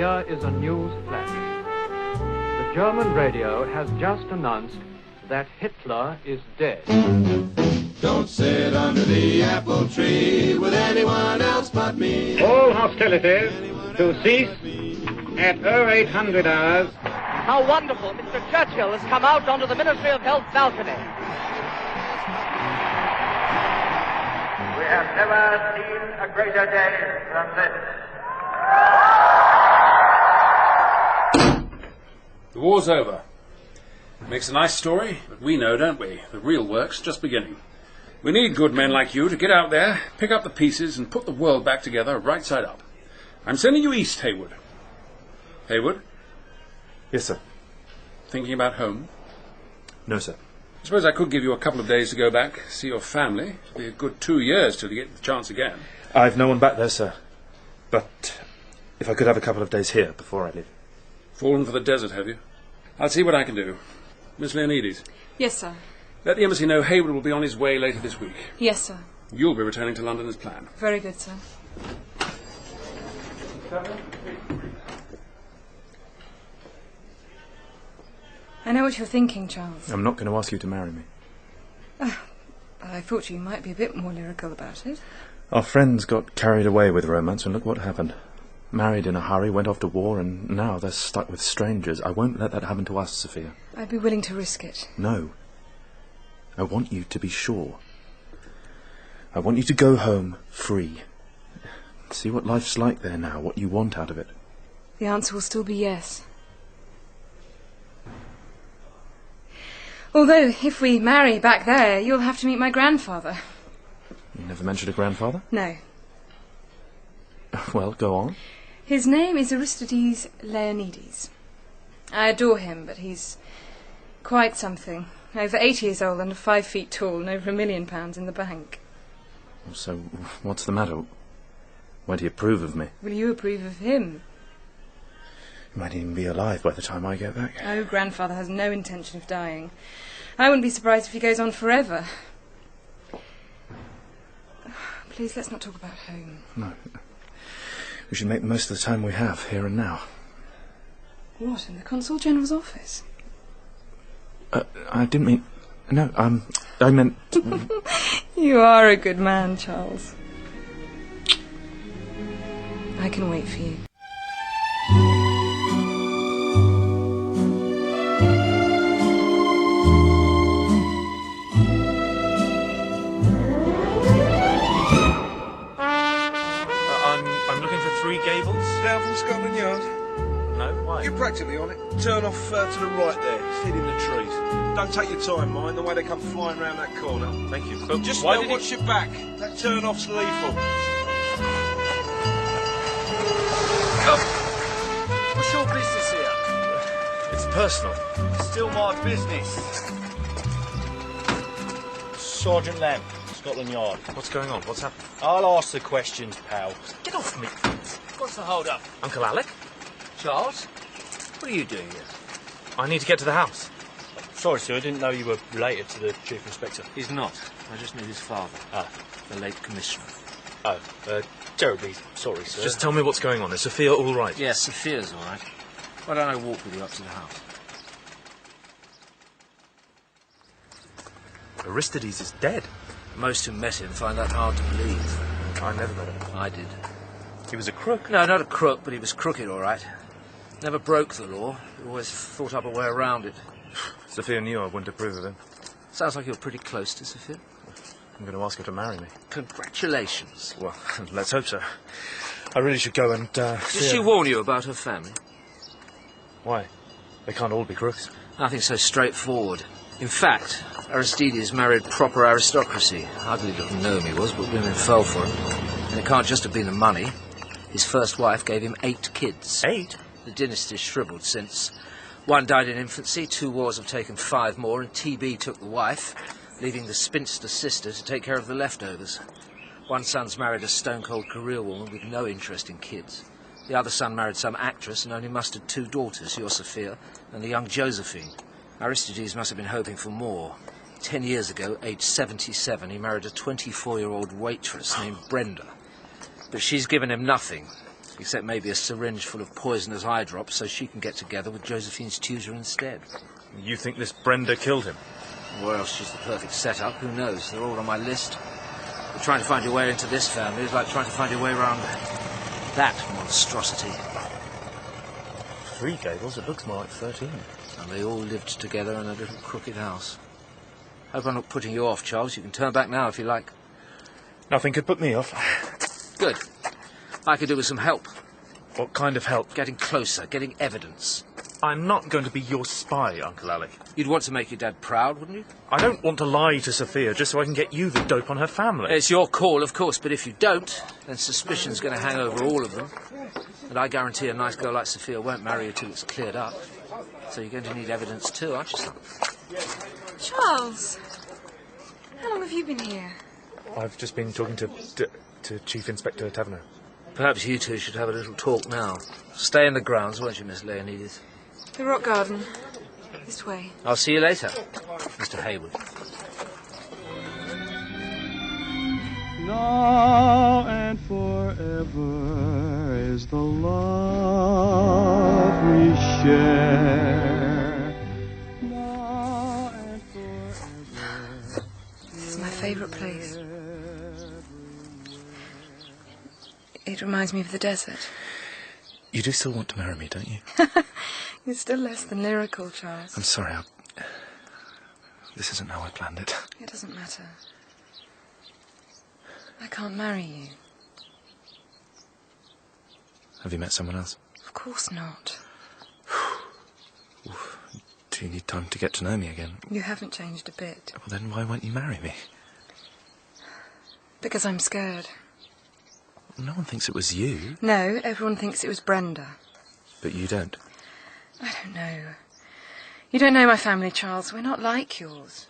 here is a news flash. The German radio has just announced that Hitler is dead. Don't sit under the apple tree with anyone else but me. All hostilities to cease at 0800 hours. How wonderful. Mr. Churchill has come out onto the Ministry of Health balcony. We have never seen a greater day than this. The war's over. Makes a nice story, but we know, don't we? The real work's just beginning. We need good men like you to get out there, pick up the pieces, and put the world back together right side up. I'm sending you east, Haywood. Haywood? Yes, sir. Thinking about home? No, sir. I suppose I could give you a couple of days to go back, see your family. It'll be a good 2 years till you get the chance again. I've no one back there, sir. But if I could have a couple of days here before I leave. Fallen for the desert, have you? I'll see what I can do. Miss Leonides? Yes, sir. Let the embassy know Haywood will be on his way later this week. Yes, sir. You'll be returning to London as planned. Very good, sir. I know what you're thinking, Charles. I'm not going to ask you to marry me. But I thought you might be a bit more lyrical about it. Our friends got carried away with romance, and look what happened. Married in a hurry, went off to war, and now they're stuck with strangers. I won't let that happen to us, Sophia. I'd be willing to risk it. No. I want you to be sure. I want you to go home free. See what life's like there now, what you want out of it. The answer will still be yes. Although, if we marry back there, you'll have to meet my grandfather. You never mentioned a grandfather? No. Well, go on. His name is Aristide Leonides. I adore him, but he's quite something. Over 80 years old and 5 feet tall and over £1 million in the bank. So, what's the matter? Why do you approve of me? Will you approve of him? He might even be alive by the time I get back. Oh, grandfather has no intention of dying. I wouldn't be surprised if he goes on forever. Please, let's not talk about home. No. We should make the most of the time we have, here and now. What, in the Consul General's office? I didn't mean... No, I meant... You are a good man, Charles. I can wait for you. I'm looking for 3 Gables. Down from Scotland Yard? No, why? You're practically on it. Turn off to the right there, hid in the trees. Don't take your time, mind, the way they come flying round that corner. Thank you. But just why watch your back. That turn-off's lethal. Oh. What's your business here? It's personal. Still my business. Sergeant Lamb, Scotland Yard. What's going on? What's happened? I'll ask the questions, pal. Get off me. What's the hold-up? Uncle Alec? Charles? What are you doing here? I need to get to the house. Sorry, sir, I didn't know you were related to the Chief Inspector. He's not. I just knew his father. Ah. The late Commissioner. Oh, terribly sorry, sir. Just tell me what's going on. Is Sophia all right? Yes, Sophia's all right. Why don't I walk with you up to the house? Aristides is dead. Most who met him find that hard to believe. I never met him. I did. He was a crook? No, not a crook, but he was crooked, all right. Never broke the law. Always thought up a way around it. Sophia knew I wouldn't approve of him. Sounds like you're pretty close to Sophia. I'm going to ask her to marry me. Congratulations. Well, let's hope so. I really should go and Did she warn you about her family? Why? They can't all be crooks. Nothing so straightforward. In fact, Aristides married proper aristocracy. Ugly little gnome he was, but women fell for him. And it can't just have been the money. His first wife gave him 8 kids. 8? The dynasty's shriveled since. One died in infancy, 2 wars have taken 5 more, and TB took the wife, leaving the spinster sister to take care of the leftovers. One son's married a stone-cold career woman with no interest in kids. The other son married some actress and only mustered 2 daughters, your Sophia and the young Josephine. Aristides must have been hoping for more. 10 years ago, aged 77, he married a 24-year-old waitress named Brenda. But she's given him nothing. Except maybe a syringe full of poisonous eye drops so she can get together with Josephine's tutor instead. You think this Brenda killed him? Or else she's the perfect setup, who knows? They're all on my list. But trying to find your way into this family is like trying to find your way around that monstrosity. 3 Gables, it looks more like 13. And they all lived together in a little crooked house. Hope I'm not putting you off, Charles. You can turn back now if you like. Nothing could put me off. Good. I could do with some help. What kind of help? Getting closer, getting evidence. I'm not going to be your spy, Uncle Alec. You'd want to make your dad proud, wouldn't you? I don't want to lie to Sophia just so I can get you the dope on her family. It's your call, of course, but if you don't, then suspicion's going to hang over all of them. And I guarantee a nice girl like Sophia won't marry you till it's cleared up. So you're going to need evidence too, aren't you, son? Charles, how long have you been here? I've just been talking to Chief Inspector Taverner. Perhaps you two should have a little talk now. Stay in the grounds, won't you, Miss Leonides? The rock garden. This way. I'll see you later, Mr. Hayward. Now and forever is the love we share. Now and forever. This is my favourite place. It reminds me of the desert. You do still want to marry me, don't you? You're still less than lyrical, Charles. I'm sorry, this isn't how I planned it. It doesn't matter. I can't marry you. Have you met someone else? Of course not. Do you need time to get to know me again? You haven't changed a bit. Well, then why won't you marry me? Because I'm scared. No one thinks it was you. No, everyone thinks it was Brenda. But you don't. I don't know. You don't know my family, Charles. We're not like yours.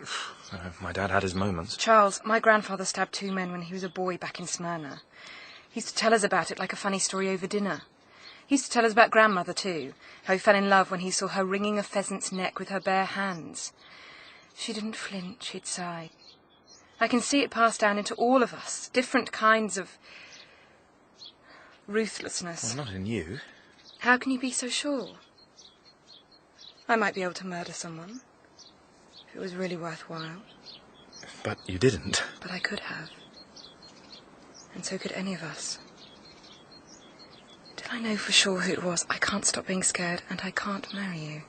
My dad had his moments. Charles, my grandfather stabbed 2 men when he was a boy back in Smyrna. He used to tell us about it like a funny story over dinner. He used to tell us about grandmother, too. How he fell in love when he saw her wringing a pheasant's neck with her bare hands. She didn't flinch, he'd sigh. I can see it pass down into all of us. Different kinds of ruthlessness. Well, not in you. How can you be so sure? I might be able to murder someone, if it was really worthwhile. But you didn't. But I could have. And so could any of us. Till I know for sure who it was, I can't stop being scared, and I can't marry you.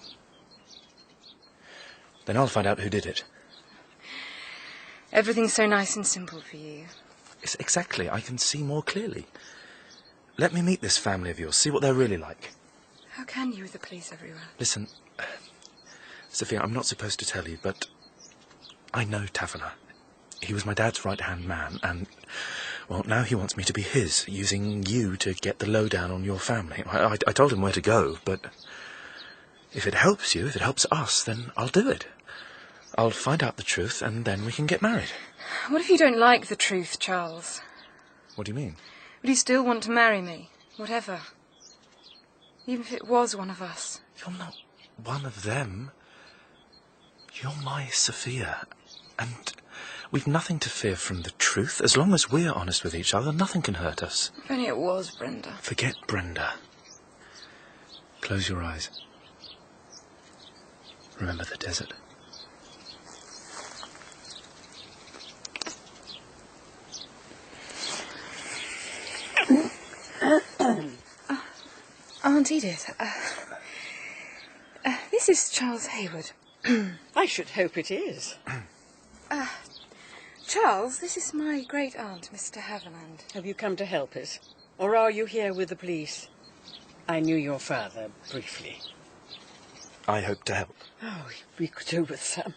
Then I'll find out who did it. Everything's so nice and simple for you. It's exactly. I can see more clearly. Let me meet this family of yours, see what they're really like. How can you with the police everywhere? Listen, Sophia, I'm not supposed to tell you, but I know Taverner. He was my dad's right-hand man, and, well, now he wants me to be his, using you to get the lowdown on your family. I told him where to go, but if it helps you, if it helps us, then I'll do it. I'll find out the truth, and then we can get married. What if you don't like the truth, Charles? What do you mean? Would you still want to marry me? Whatever. Even if it was one of us. You're not one of them. You're my Sophia. And we've nothing to fear from the truth. As long as we're honest with each other, nothing can hurt us. If only it was Brenda. Forget Brenda. Close your eyes. Remember the desert. Aunt Edith, this is Charles Hayward. I should hope it is. Charles, this is my great-aunt, Mr. Haviland. Have you come to help us? Or are you here with the police? I knew your father, briefly. I hope to help. Oh, we could do with some.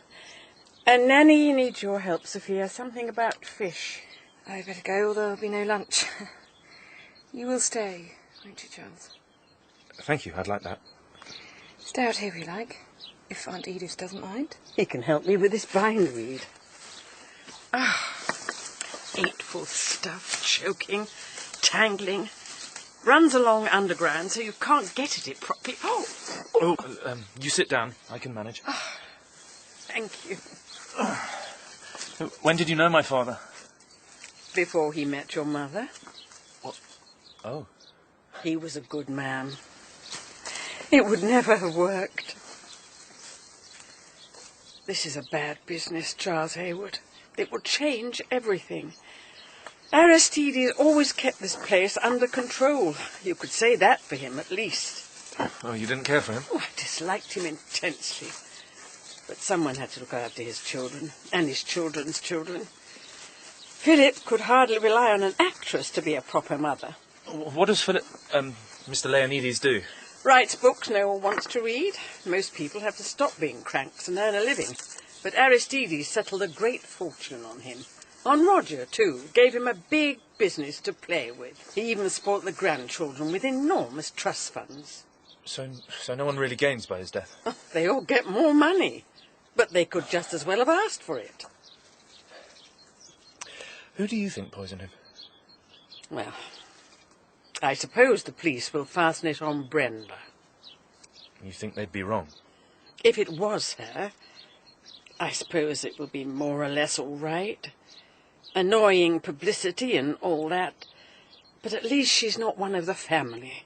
And Nanny needs your help, Sophia. Something about fish. I'd better go, or there'll be no lunch. You will stay, won't you, Charles? Thank you, I'd like that. Stay out here if you like, if Aunt Edith doesn't mind. He can help me with this bindweed. Hateful stuff, choking, tangling. Runs along underground so you can't get at it properly. You sit down. I can manage. Thank you. When did you know my father? Before he met your mother. What? Oh. He was a good man. It would never have worked. This is a bad business, Charles Hayward. It will change everything. Aristide always kept this place under control. You could say that for him, at least. Oh, you didn't care for him? Oh, I disliked him intensely. But someone had to look after his children, and his children's children. Philip could hardly rely on an actress to be a proper mother. What does Mr. Leonides do? Writes books no one wants to read. Most people have to stop being cranks and earn a living. But Aristide settled a great fortune on him. On Roger, too. Gave him a big business to play with. He even spoilt the grandchildren with enormous trust funds. So no one really gains by his death? Oh, they all get more money. But they could just as well have asked for it. Who do you think poisoned him? Well, I suppose the police will fasten it on Brenda. You think they'd be wrong? If it was her, I suppose it will be more or less all right. Annoying publicity and all that. But at least she's not one of the family.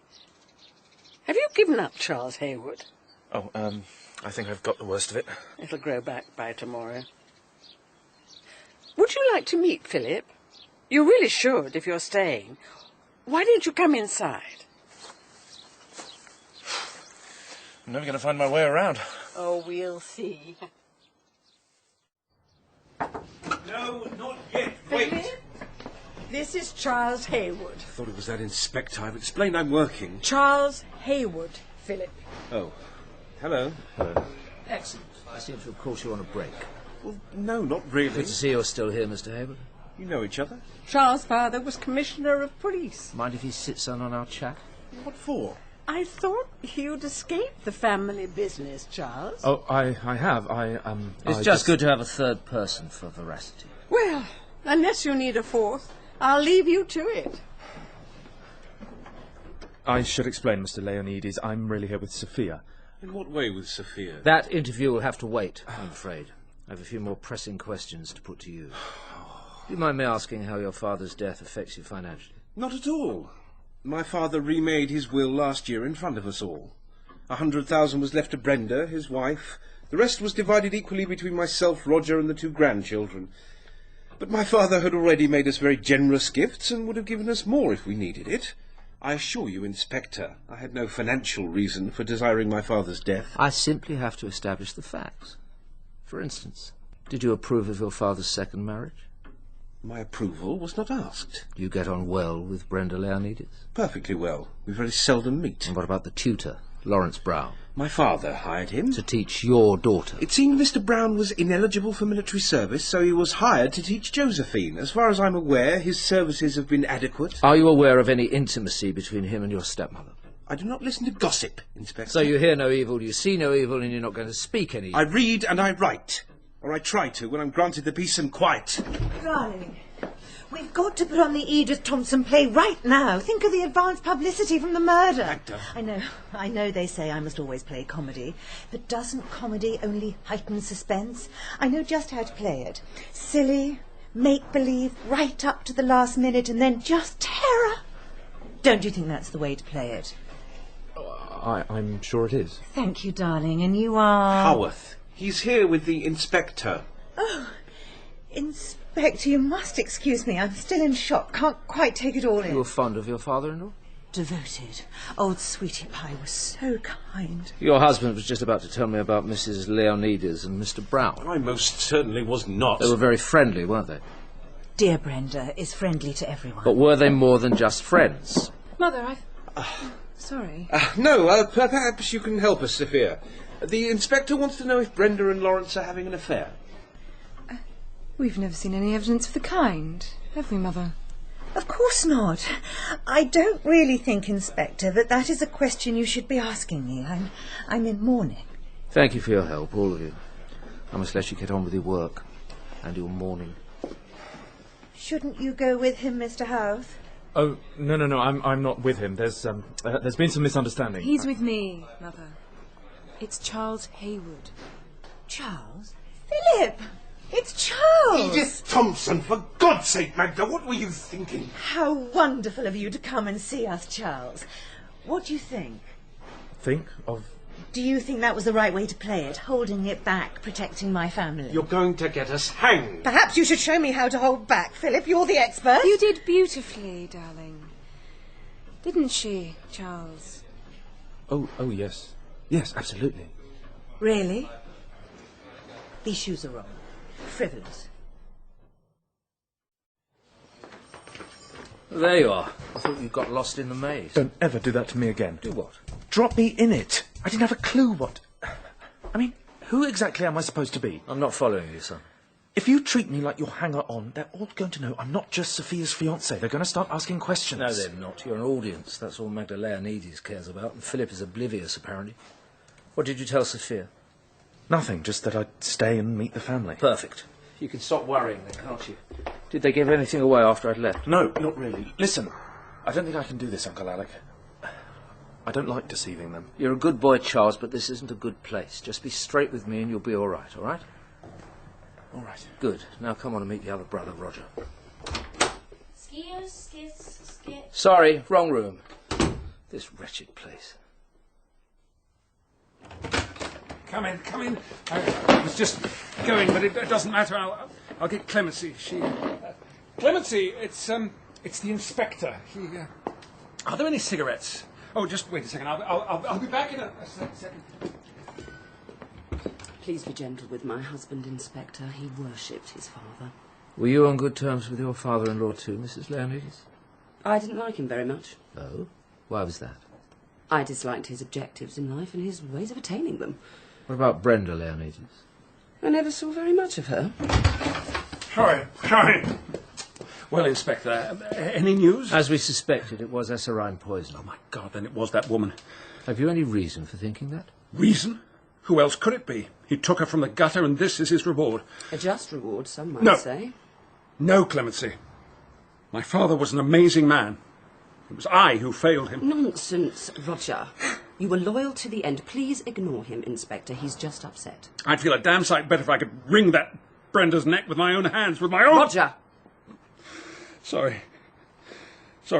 Have you given up Charles Hayward? Oh, I think I've got the worst of it. It'll grow back by tomorrow. Would you like to meet Philip? You really should, if you're staying. Why don't you come inside? I'm never going to find my way around. Oh, we'll see. No, not yet. Wait. Philip? This is Charles Hayward. I thought it was that inspector. I've explained I'm working. Charles Hayward, Philip. Oh. Hello. Hello. Excellent. I seem to have caught you on a break. Well, no, not really. Good to see you're still here, Mr. Hayward. You know each other? Charles' father was Commissioner of Police. Mind if he sits down on our chat? What for? I thought you'd escaped the family business, Charles. Oh, I have. It's just good to have a third person for veracity. Well, unless you need a fourth, I'll leave you to it. I should explain, Mr. Leonides. I'm really here with Sophia. In what way with Sophia? That interview will have to wait, I'm afraid. I have a few more pressing questions to put to you. Do you mind me asking how your father's death affects you financially? Not at all. My father remade his will last year in front of us all. 100,000 was left to Brenda, his wife. The rest was divided equally between myself, Roger, and the 2 grandchildren. But my father had already made us very generous gifts and would have given us more if we needed it. I assure you, Inspector, I had no financial reason for desiring my father's death. I simply have to establish the facts. For instance, did you approve of your father's second marriage? My approval was not asked. Do you get on well with Brenda Leonides? Perfectly well. We very seldom meet. And what about the tutor, Lawrence Brown? My father hired him. To teach your daughter? It seemed Mr. Brown was ineligible for military service, so he was hired to teach Josephine. As far as I'm aware, his services have been adequate. Are you aware of any intimacy between him and your stepmother? I do not listen to gossip, Inspector. So you hear no evil, you see no evil, and you're not going to speak any evil? I read and I write. Or I try to, when I'm granted the peace and quiet. Darling, we've got to put on the Edith Thompson play right now. Think of the advance publicity from the murder. Actor. I know they say I must always play comedy, but doesn't comedy only heighten suspense? I know just how to play it. Silly, make-believe, right up to the last minute, and then just terror. Don't you think that's the way to play it? I'm sure it is. Thank you, darling, and you are... Howarth. He's here with the inspector. Oh, Inspector, you must excuse me. I'm still in shock. Can't quite take it all in. You were fond of your father-in-law? Devoted. Old Sweetie Pie was so kind. Your husband was just about to tell me about Mrs. Leonides and Mr. Brown. I most certainly was not. They were very friendly, weren't they? Dear Brenda is friendly to everyone. But were they more than just friends? Mother, sorry. No, perhaps you can help us, Sophia. The inspector wants to know if Brenda and Lawrence are having an affair. We've never seen any evidence of the kind, have we, Mother? Of course not. I don't really think, Inspector, that is a question you should be asking me. I'm in mourning. Thank you for your help, all of you. I must let you get on with your work and your mourning. Shouldn't you go with him, Mr. Howarth? Oh, no, I'm not with him. There's been some misunderstanding. He's with me, Mother. It's Charles Hayward. Charles? Philip! It's Charles! Edith Thompson, for God's sake, Magda, what were you thinking? How wonderful of you to come and see us, Charles. What do you think? Think of... Do you think that was the right way to play it, holding it back, protecting my family? You're going to get us hanged. Perhaps you should show me how to hold back, Philip. You're the expert. You did beautifully, darling. Didn't she, Charles? Oh, yes. Yes, absolutely. Really? These shoes are wrong. Frivolous. There you are. I thought you got lost in the maze. Don't ever do that to me again. Do what? Drop me in it. I didn't have a clue what... I mean, who exactly am I supposed to be? I'm not following you, son. If you treat me like your hanger-on, they're all going to know I'm not just Sophia's fiancé. They're going to start asking questions. No, they're not. You're an audience. That's all Magda Leonides cares about, and Philip is oblivious, apparently. What did you tell Sophia? Nothing, just that I'd stay and meet the family. Perfect. You can stop worrying then, can't you? Did they give anything away after I'd left? No, not really. Listen, I don't think I can do this, Uncle Alec. I don't like deceiving them. You're a good boy, Charles, but this isn't a good place. Just be straight with me and you'll be all right? All right. Good. Now come on and meet the other brother, Roger. Excuse. Sorry, wrong room. This wretched place. Come in. I was just going, but it doesn't matter. I'll get Clemency. Clemency, it's the inspector. Are there any cigarettes? Oh, just wait a second. I'll be back in a second. Please be gentle with my husband, Inspector. He worshipped his father. Were you on good terms with your father-in-law too, Mrs. Leonides? I didn't like him very much. Oh? Why was that? I disliked his objectives in life and his ways of attaining them. What about Brenda Leonides? I never saw very much of her. Sorry. Well, Inspector, any news? As we suspected, it was saccharine poison. Oh, my God, then it was that woman. Have you any reason for thinking that? Reason? Who else could it be? He took her from the gutter, and this is his reward. A just reward, some might say. No, Clemency. My father was an amazing man. It was I who failed him. Nonsense, Roger. You were loyal to the end. Please ignore him, Inspector. He's just upset. I'd feel a damn sight better if I could wring that Brenda's neck with my own hands, with my own... Roger! Sorry,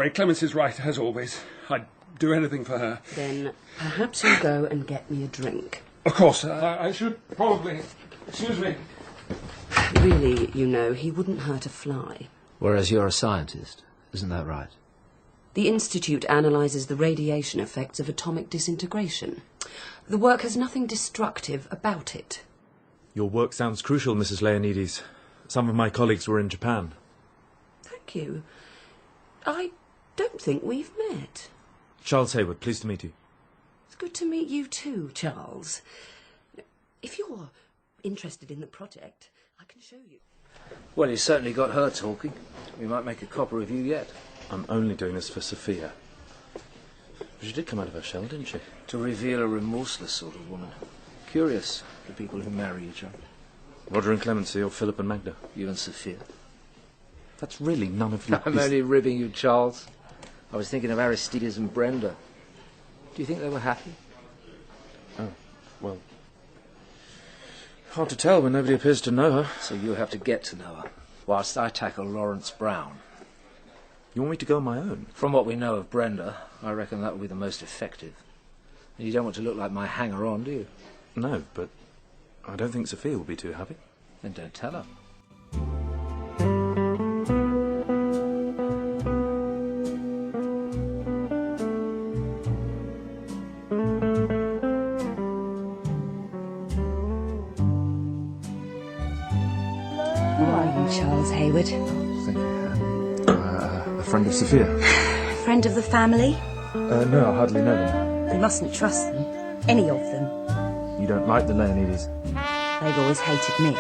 Clemency's right, as always. I'd do anything for her. Then perhaps you'll go and get me a drink. Of course, I should probably... Excuse me. Really, you know, he wouldn't hurt a fly. Whereas you're a scientist, isn't that right? The Institute analyses the radiation effects of atomic disintegration. The work has nothing destructive about it. Your work sounds crucial, Mrs. Leonides. Some of my colleagues were in Japan. Thank you. I don't think we've met. Charles Hayward, pleased to meet you. It's good to meet you too, Charles. If you're interested in the project, I can show you. Well, you certainly got her talking. We might make a copper of you yet. I'm only doing this for Sophia. She did come out of her shell, didn't she? To reveal a remorseless sort of woman. Curious, the people who marry each other. Roger and Clemency, or Philip and Magda? You and Sophia. That's really none of your I'm only ribbing you, Charles. I was thinking of Aristide and Brenda. Do you think they were happy? Oh, well... Hard to tell when nobody appears to know her. So you have to get to know her, whilst I tackle Lawrence Brown. You want me to go on my own? From what we know of Brenda, I reckon that will be the most effective. And you don't want to look like my hanger-on, do you? No, but I don't think Sophia will be too happy. Then don't tell her. Who are you, Charles Hayward? Thank you. A friend of Sophia. Friend of the family? No, I hardly know them. You mustn't trust them. Any of them. You don't like the Leonides? They've always hated me.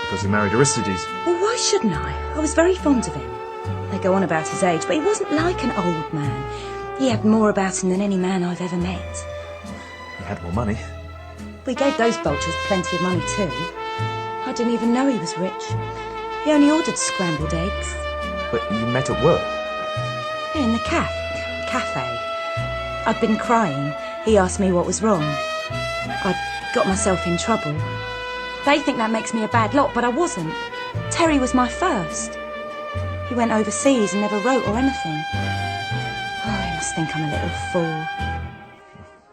Because you married Aristides? Well, why shouldn't I? I was very fond of him. They go on about his age, but he wasn't like an old man. He had more about him than any man I've ever met. He had more money. We gave those vultures plenty of money too. I didn't even know he was rich. He only ordered scrambled eggs. But you met at work? Yeah, in the cafe. I'd been crying. He asked me what was wrong. I'd got myself in trouble. They think that makes me a bad lot, but I wasn't. Terry was my first. He went overseas and never wrote or anything. Oh, he must think I'm a little fool.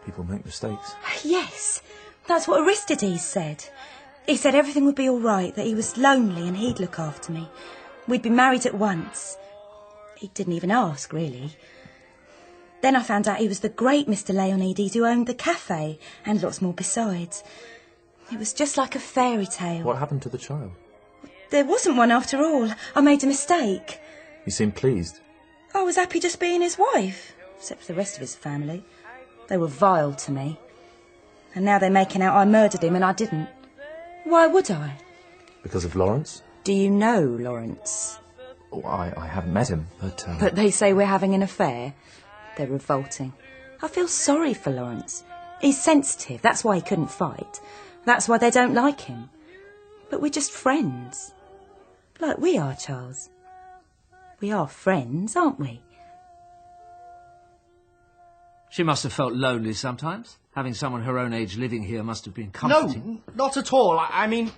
People make mistakes. Yes, that's what Aristides said. He said everything would be all right, that he was lonely and he'd look after me. We'd be married at once. He didn't even ask, really. Then I found out he was the great Mr. Leonides who owned the cafe, and lots more besides. It was just like a fairy tale. What happened to the child? There wasn't one after all. I made a mistake. You seemed pleased. I was happy just being his wife, except for the rest of his family. They were vile to me. And now they're making out I murdered him and I didn't. Why would I? Because of Lawrence? Do you know Lawrence? Oh, I haven't met him, but... But they say we're having an affair. They're revolting. I feel sorry for Lawrence. He's sensitive, that's why he couldn't fight. That's why they don't like him. But we're just friends. Like we are, Charles. We are friends, aren't we? She must have felt lonely sometimes. Having someone her own age living here must have been comforting. No, not at all. I mean,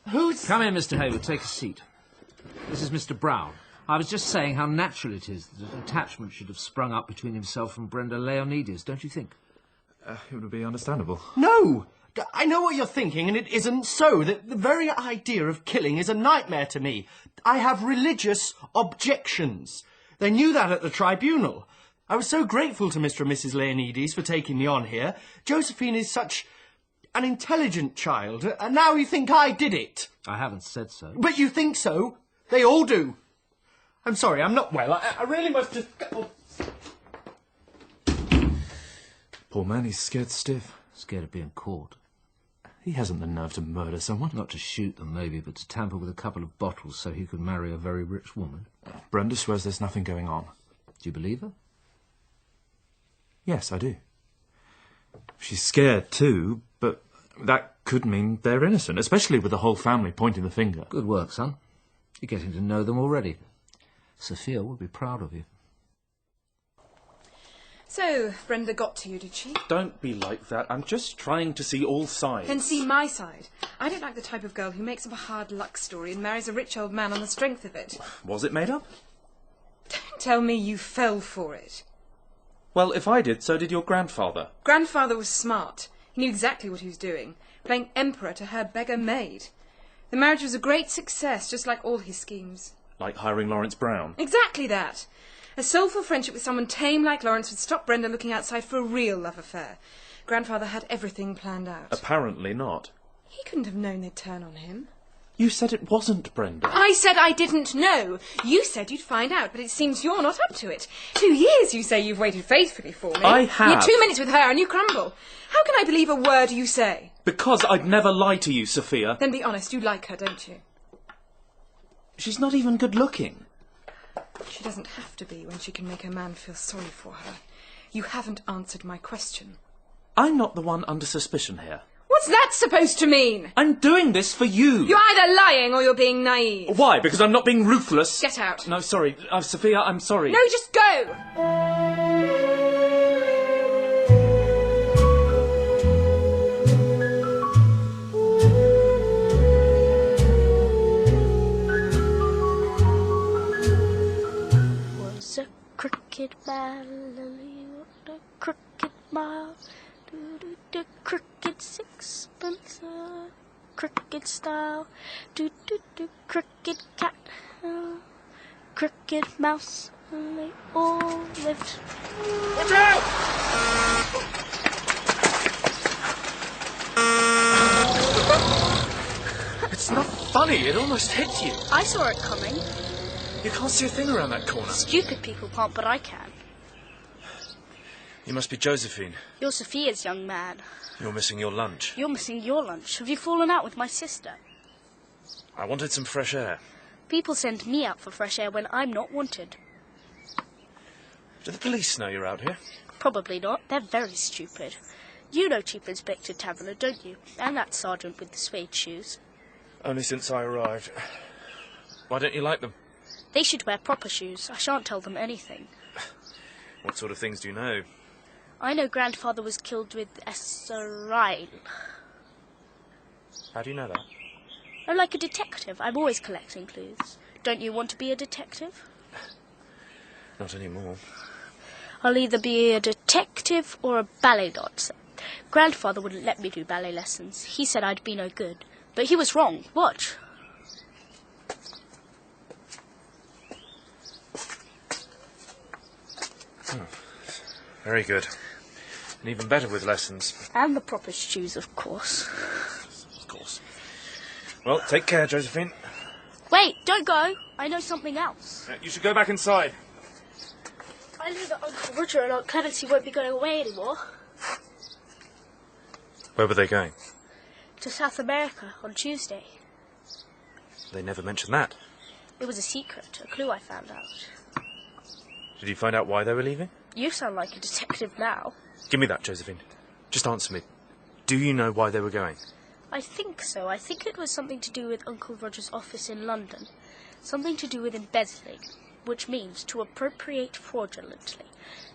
who's... Come in, Mr. Hayward, take a seat. This is Mr. Brown. I was just saying how natural it is that an attachment should have sprung up between himself and Brenda Leonides, don't you think? It would be understandable. No! I know what you're thinking, and it isn't so. The very idea of killing is a nightmare to me. I have religious objections. They knew that at the tribunal. I was so grateful to Mr. and Mrs. Leonides for taking me on here. Josephine is such an intelligent child, and now you think I did it. I haven't said so. But you think so. They all do. I'm sorry, I'm not well. I really must just go. Poor man, he's scared stiff. Scared of being caught. He hasn't the nerve to murder someone. Not to shoot them, maybe, but to tamper with a couple of bottles so he could marry a very rich woman. Brenda swears there's nothing going on. Do you believe her? Yes, I do. She's scared too, but that could mean they're innocent, especially with the whole family pointing the finger. Good work, son. You're getting to know them already. Sophia will be proud of you. So, Brenda got to you, did she? Don't be like that. I'm just trying to see all sides. Then see my side. I don't like the type of girl who makes up a hard luck story and marries a rich old man on the strength of it. Was it made up? Don't tell me you fell for it. Well, if I did, so did your grandfather. Grandfather was smart. He knew exactly what he was doing, playing emperor to her beggar maid. The marriage was a great success, just like all his schemes. Like hiring Lawrence Brown? Exactly that. A soulful friendship with someone tame like Lawrence would stop Brenda looking outside for a real love affair. Grandfather had everything planned out. Apparently not. He couldn't have known they'd turn on him. You said it wasn't Brenda. I said I didn't know. You said you'd find out, but it seems you're not up to it. 2 years, you say you've waited faithfully for me. I have. You're 2 minutes with her and you crumble. How can I believe a word you say? Because I'd never lie to you, Sophia. Then be honest, you like her, don't you? She's not even good looking. She doesn't have to be when she can make a man feel sorry for her. You haven't answered my question. I'm not the one under suspicion here. What's that supposed to mean? I'm doing this for you. You're either lying or you're being naive. Why? Because I'm not being ruthless? Get out. No, sorry. Sophia, I'm sorry. No, just go! Was a crooked mile, a crooked mile. Do crooked sixpence, crooked style. Do crooked cat, crooked mouse. They all lived. Watch out! It's not funny. It almost hit you. I saw it coming. You can't see a thing around that corner. Stupid people can't, but I can. You must be Josephine. You're Sophia's young man. You're missing your lunch. You're missing your lunch. Have you fallen out with my sister? I wanted some fresh air. People send me out for fresh air when I'm not wanted. Do the police know you're out here? Probably not. They're very stupid. You know Chief Inspector Taverner, don't you? And that sergeant with the suede shoes. Only since I arrived. Why don't you like them? They should wear proper shoes. I shan't tell them anything. What sort of things do you know? I know Grandfather was killed with Esrail. How do you know that? I'm like a detective. I'm always collecting clues. Don't you want to be a detective? Not anymore. I'll either be a detective or a ballet dancer. Grandfather wouldn't let me do ballet lessons. He said I'd be no good. But he was wrong. Watch. Oh, very good. And even better with lessons. And the proper shoes, of course. Of course. Well, take care, Josephine. Wait, don't go. I know something else. You should go back inside. I know that Uncle Roger and Aunt Clemency won't be going away anymore. Where were they going? To South America on Tuesday. They never mentioned that. It was a secret, a clue I found out. Did you find out why they were leaving? You sound like a detective now. Give me that, Josephine. Just answer me. Do you know why they were going? I think so. I think it was something to do with Uncle Roger's office in London. Something to do with embezzling, which means to appropriate fraudulently.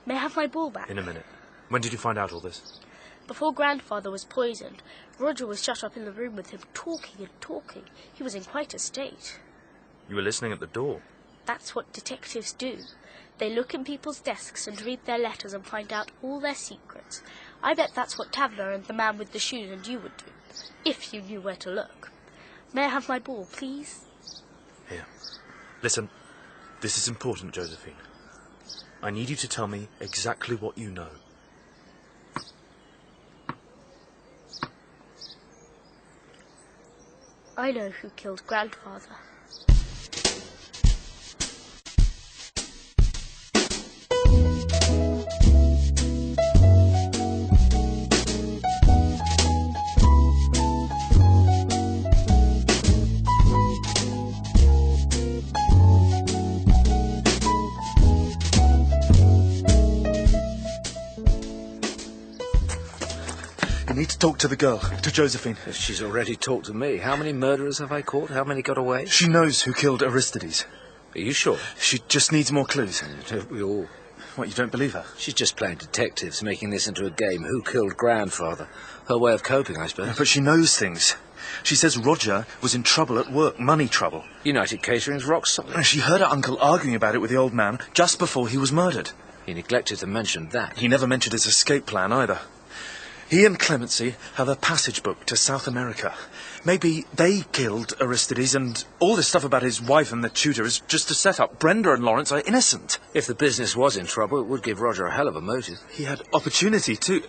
May I have my ball back? In a minute. When did you find out all this? Before Grandfather was poisoned, Roger was shut up in the room with him, talking and talking. He was in quite a state. You were listening at the door. That's what detectives do. They look in people's desks and read their letters and find out all their secrets. I bet that's what Taverner and the man with the shoes and you would do, if you knew where to look. May I have my ball, please? Here. Listen, this is important, Josephine. I need you to tell me exactly what you know. I know who killed Grandfather. You need to talk to the girl, to Josephine. She's already talked to me. How many murderers have I caught? How many got away? She knows who killed Aristides. Are you sure? She just needs more clues. Don't we all? What, you don't believe her? She's just playing detectives, making this into a game. Who killed Grandfather? Her way of coping, I suppose. But she knows things. She says Roger was in trouble at work, money trouble. United Catering's rock solid. She heard her uncle arguing about it with the old man just before he was murdered. He neglected to mention that. He never mentioned his escape plan either. He and Clemency have a passage book to South America. Maybe they killed Aristides, and all this stuff about his wife and the tutor is just a set-up. Brenda and Lawrence are innocent. If the business was in trouble, it would give Roger a hell of a motive. He had opportunity, too.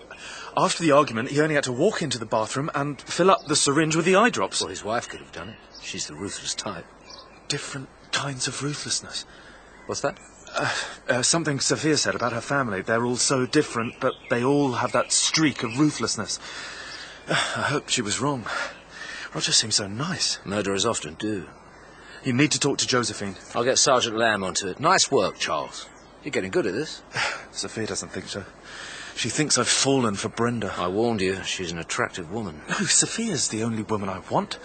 After the argument, he only had to walk into the bathroom and fill up the syringe with the eye drops. Well, his wife could have done it. She's the ruthless type. Different kinds of ruthlessness. What's that? Something Sophia said about her family. They're all so different, but they all have that streak of ruthlessness. I hope she was wrong. Roger seems so nice. Murderers often do. You need to talk to Josephine. I'll get Sergeant Lamb onto it. Nice work, Charles. You're getting good at this. Sophia doesn't think so. She thinks I've fallen for Brenda. I warned you. She's an attractive woman. No, Sophia's the only woman I want.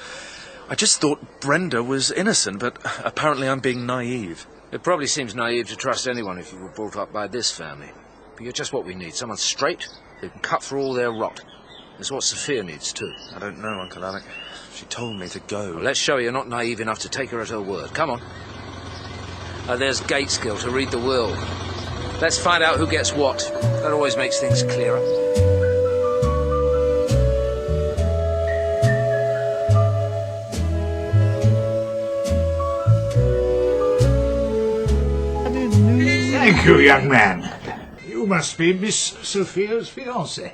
I just thought Brenda was innocent, but apparently I'm being naive. It probably seems naive to trust anyone if you were brought up by this family. But you're just what we need. Someone straight who can cut through all their rot. It's what Sophia needs, too. I don't know, Uncle Alec. She told me to go. Well, let's show you're not naive enough to take her at her word. Come on. There's Gateskill to read the will. Let's find out who gets what. That always makes things clearer. Thank you, young man. You must be Miss Sophia's fiancé.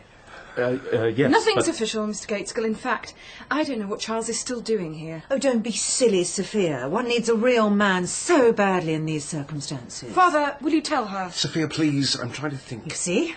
Yes. Nothing's official, Mr. Gateskill. In fact, I don't know what Charles is still doing here. Oh, don't be silly, Sophia. One needs a real man so badly in these circumstances. Father, will you tell her? Sophia, please, I'm trying to think. You see?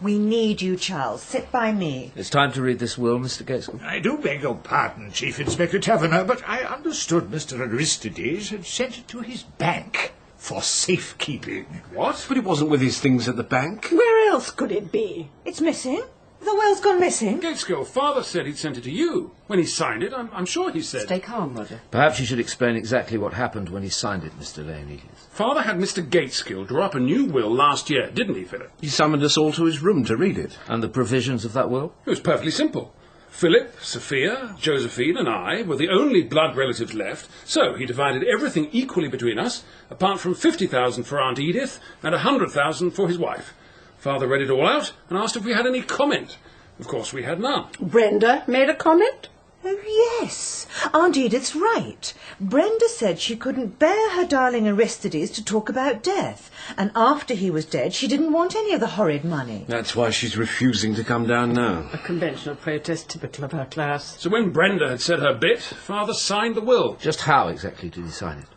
We need you, Charles. Sit by me. It's time to read this will, Mr. Gateskill. I do beg your pardon, Chief Inspector Taverner, but I understood Mr. Aristides had sent it to his bank for safekeeping. What? But it wasn't with his things at the bank. Where else could it be? It's missing. The will's gone missing. Gateskill, Father said he'd sent it to you. When he signed it, I'm sure he said. Stay calm, Roger. Perhaps you should explain exactly what happened when he signed it, Mr. Leonides. Father had Mr. Gateskill draw up a new will last year, didn't he, Philip? He summoned us all to his room to read it. And the provisions of that will? It was perfectly simple. Philip, Sophia, Josephine and I were the only blood relatives left, so he divided everything equally between us, apart from 50,000 for Aunt Edith and 100,000 for his wife. Father read it all out and asked if we had any comment. Of course we had none. Brenda made a comment? Oh, yes. Aunt Edith's right. Brenda said she couldn't bear her darling Aristides to talk about death. And after he was dead, she didn't want any of the horrid money. That's why she's refusing to come down now. A conventional protest typical of her class. So when Brenda had said her bit, Father signed the will. Just how exactly did he sign it?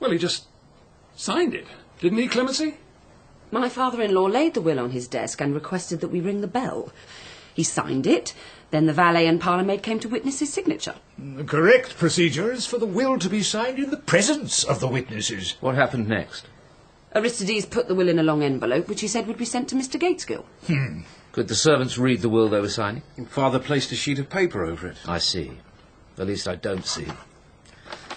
Well, he just signed it. Didn't he, Clemency? My father-in-law laid the will on his desk and requested that we ring the bell. He signed it. Then the valet and parlourmaid came to witness his signature. The correct procedure is for the will to be signed in the presence of the witnesses. What happened next? Aristides put the will in a long envelope, which he said would be sent to Mr. Gateskill. Could the servants read the will they were signing? Father placed a sheet of paper over it. I see. At least I don't see.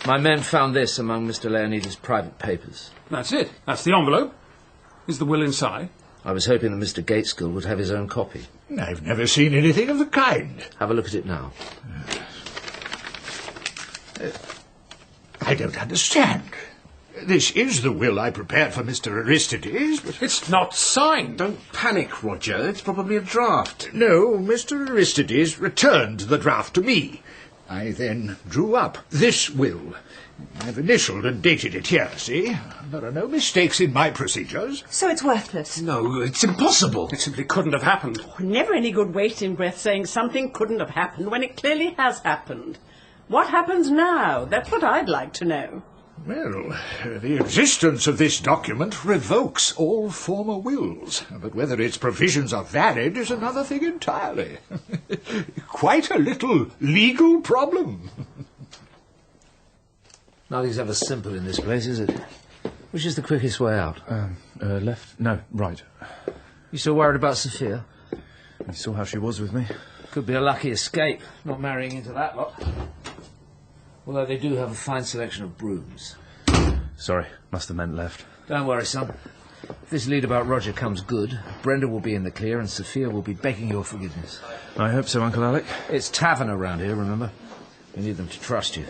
My men found this among Mr. Leonides' private papers. That's it. That's the envelope. Is the will inside? I was hoping that Mr. Gateskill would have his own copy. I've never seen anything of the kind. Have a look at it now. I don't understand. This is the will I prepared for Mr. Aristides, but... It's not signed. Don't panic, Roger. It's probably a draft. No, Mr. Aristides returned the draft to me. I then drew up this will. I've initialed and dated it here, see? There are no mistakes in my procedures. So it's worthless? No, it's impossible. It simply couldn't have happened. Never any good wasting breath saying something couldn't have happened when it clearly has happened. What happens now? That's what I'd like to know. Well, the existence of this document revokes all former wills, but whether its provisions are valid is another thing entirely. Quite a little legal problem. Nothing's ever simple in this place, is it? Which is the quickest way out? Left? No, right. You still worried about Sophia? You saw how she was with me. Could be a lucky escape, not marrying into that lot. Although they do have a fine selection of brooms. Sorry, must have meant left. Don't worry, son. If this lead about Roger comes good, Brenda will be in the clear and Sophia will be begging your forgiveness. I hope so, Uncle Alec. It's tavern around here, remember? We need them to trust you.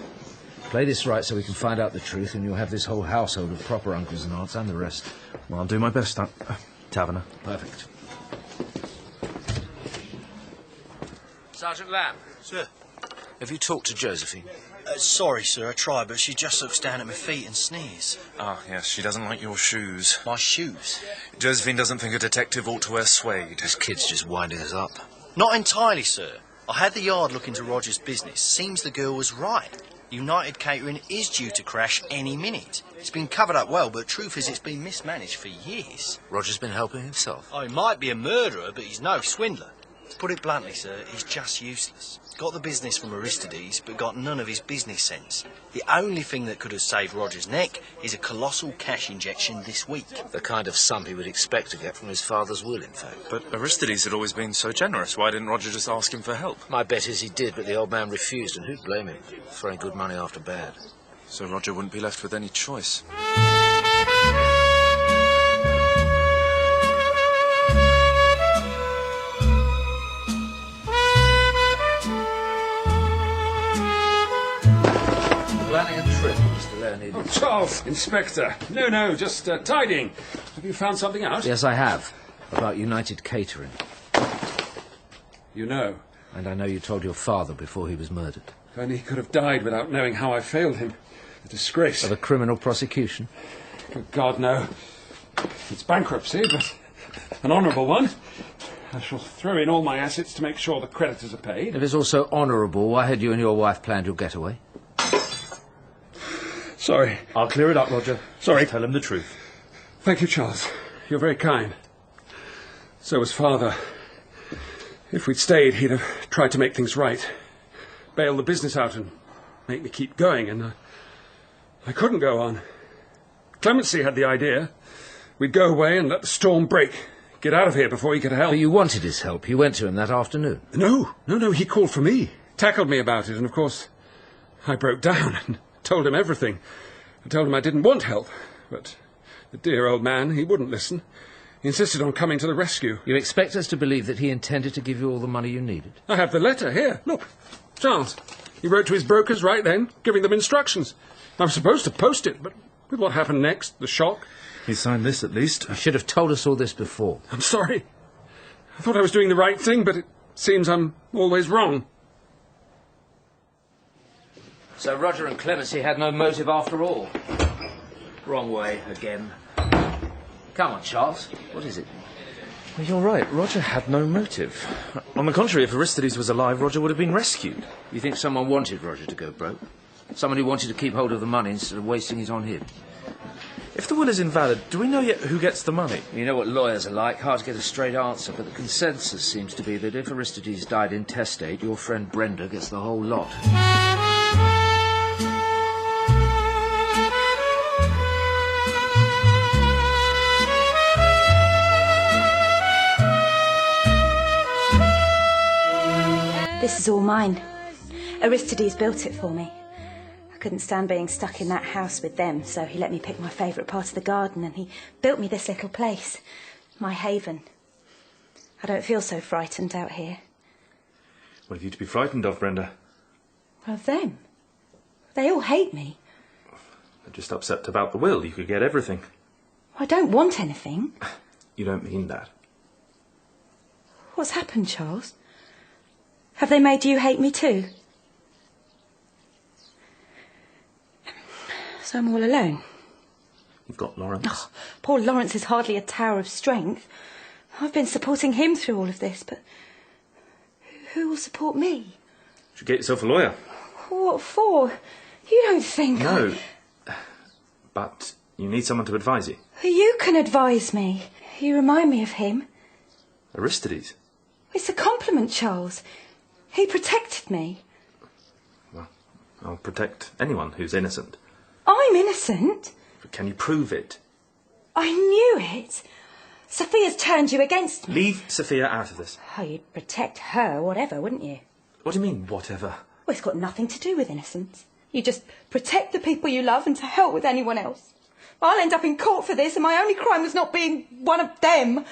Play this right so we can find out the truth and you'll have this whole household of proper uncles and aunts and the rest. Well, I'll do my best, Taverner. Perfect. Sergeant Lamb. Sir? Have you talked to Josephine? Sorry, sir, I tried, but she just looks down at my feet and sneers. Ah, yes, she doesn't like your shoes. My shoes? Josephine doesn't think a detective ought to wear suede. This kid's just winding us up. Not entirely, sir. I had the yard look into Roger's business. Seems the girl was right. United Catering is due to crash any minute. It's been covered up well, but truth is it's been mismanaged for years. Roger's been helping himself. Oh, he might be a murderer, but he's no swindler. To put it bluntly, sir, he's just useless. Got the business from Aristides, but got none of his business sense. The only thing that could have saved Roger's neck is a colossal cash injection this week. The kind of sum he would expect to get from his father's will, in fact. But Aristides had always been so generous. Why didn't Roger just ask him for help? My bet is he did, but the old man refused, and who'd blame him? Throwing good money after bad. So Roger wouldn't be left with any choice. Planning a trip, Mr. Leonides. Oh, Charles, Inspector. No, just tidying. Have you found something out? Yes, I have. About United Catering. You know. And I know you told your father before he was murdered. If only he could have died without knowing how I failed him. A disgrace. Of a criminal prosecution? Good God, no. It's bankruptcy, but an honourable one. I shall throw in all my assets to make sure the creditors are paid. If it's also honourable, why had you and your wife planned your getaway? Sorry. I'll clear it up, Roger. Sorry. Just tell him the truth. Thank you, Charles. You're very kind. So was Father. If we'd stayed, he'd have tried to make things right. Bail the business out and make me keep going, and I couldn't go on. Clemency had the idea. We'd go away and let the storm break. Get out of here before he could help. But you wanted his help. You went to him that afternoon. No. He called for me. Tackled me about it, and of course, I broke down and told him everything. I told him I didn't want help, but the dear old man, he wouldn't listen. He insisted on coming to the rescue. You expect us to believe that he intended to give you all the money you needed? I have the letter here. Look, Charles. He wrote to his brokers right then, giving them instructions. I was supposed to post it, but with what happened next, the shock... He signed this, at least. You should have told us all this before. I'm sorry. I thought I was doing the right thing, but it seems I'm always wrong. So Roger and Clemency had no motive after all. Wrong way again. Come on, Charles. What is it? Well, you're right. Roger had no motive. On the contrary, if Aristides was alive, Roger would have been rescued. You think someone wanted Roger to go broke? Someone who wanted to keep hold of the money instead of wasting it on him? If the will is invalid, do we know yet who gets the money? You know what lawyers are like. Hard to get a straight answer, but the consensus seems to be that if Aristides died intestate, your friend Brenda gets the whole lot. This is all mine. Aristides built it for me. I couldn't stand being stuck in that house with them, so he let me pick my favourite part of the garden, and he built me this little place, my haven. I don't feel so frightened out here. What have you to be frightened of, Brenda? Well, them. They all hate me. They're just upset about the will. You could get everything. I don't want anything. You don't mean that. What's happened, Charles? Have they made you hate me too? So I'm all alone. You've got Lawrence. Oh, poor Lawrence is hardly a tower of strength. I've been supporting him through all of this, but who will support me? You should get yourself a lawyer. What for? You don't think... No. But you need someone to advise you. You can advise me. You remind me of him. Aristides? It's a compliment, Charles. He protected me. Well, I'll protect anyone who's innocent. I'm innocent? But can you prove it? I knew it. Sophia's turned you against me. Leave Sophia out of this. Oh, you'd protect her, whatever, wouldn't you? What do you mean, whatever? Well, it's got nothing to do with innocence. You just protect the people you love and to hell with anyone else. I'll end up in court for this, and my only crime was not being one of them.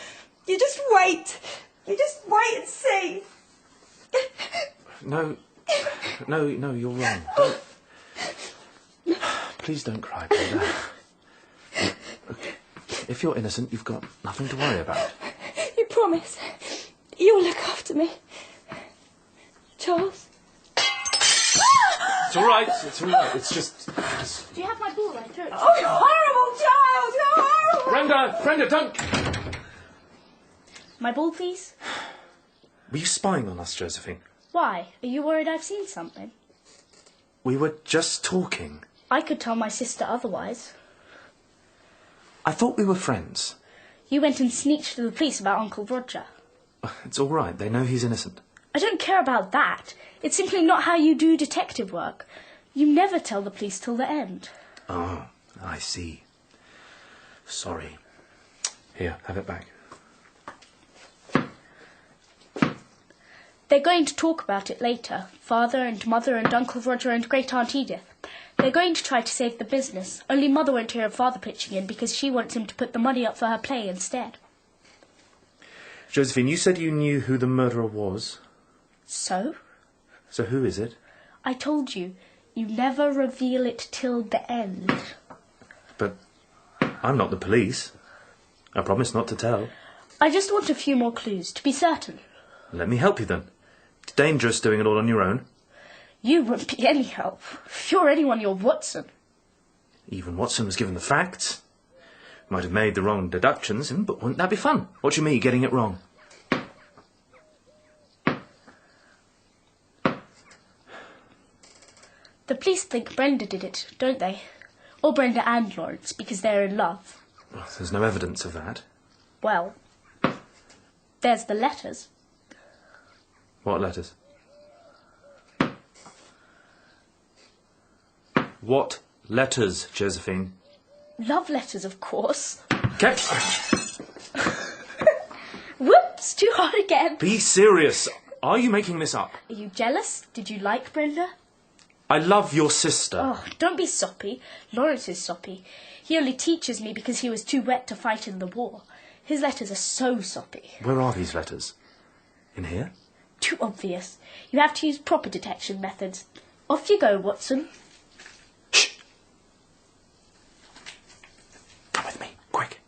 You just wait. You just wait and see. No, you're wrong. Don't... Please don't cry, Brenda. If you're innocent, you've got nothing to worry about. You promise you'll look after me, Charles? It's all right. It's all right. It's just... Do you have my ball? I threw it. Oh, you're horrible, Charles! You're horrible! Brenda, don't... My ball, please? Were you spying on us, Josephine? Why? Are you worried I've seen something? We were just talking. I could tell my sister otherwise. I thought we were friends. You went and sneaked to the police about Uncle Roger. It's all right. They know he's innocent. I don't care about that. It's simply not how you do detective work. You never tell the police till the end. Oh, I see. Sorry. Here, have it back. They're going to talk about it later. Father and Mother and Uncle Roger and Great Aunt Edith. They're going to try to save the business. Only Mother won't hear of Father pitching in because she wants him to put the money up for her play instead. Josephine, you said you knew who the murderer was. So? So who is it? I told you. You never reveal it till the end. But I'm not the police. I promise not to tell. I just want a few more clues, to be certain. Let me help you then. It's dangerous doing it all on your own. You wouldn't be any help. If you're anyone, you're Watson. Even Watson was given the facts. Might have made the wrong deductions, but wouldn't that be fun? Watching me getting it wrong. The police think Brenda did it, don't they? Or Brenda and Lawrence, because they're in love. Well, there's no evidence of that. Well, there's the letters. What letters? What letters, Josephine? Love letters, of course. Okay. Whoops, too hard again. Be serious. Are you making this up? Are you jealous? Did you like Brenda? I love your sister. Oh, don't be soppy. Lawrence is soppy. He only teaches me because he was too wet to fight in the war. His letters are so soppy. Where are these letters? In here? Too obvious. You have to use proper detection methods. Off you go, Watson. Come with me, quick.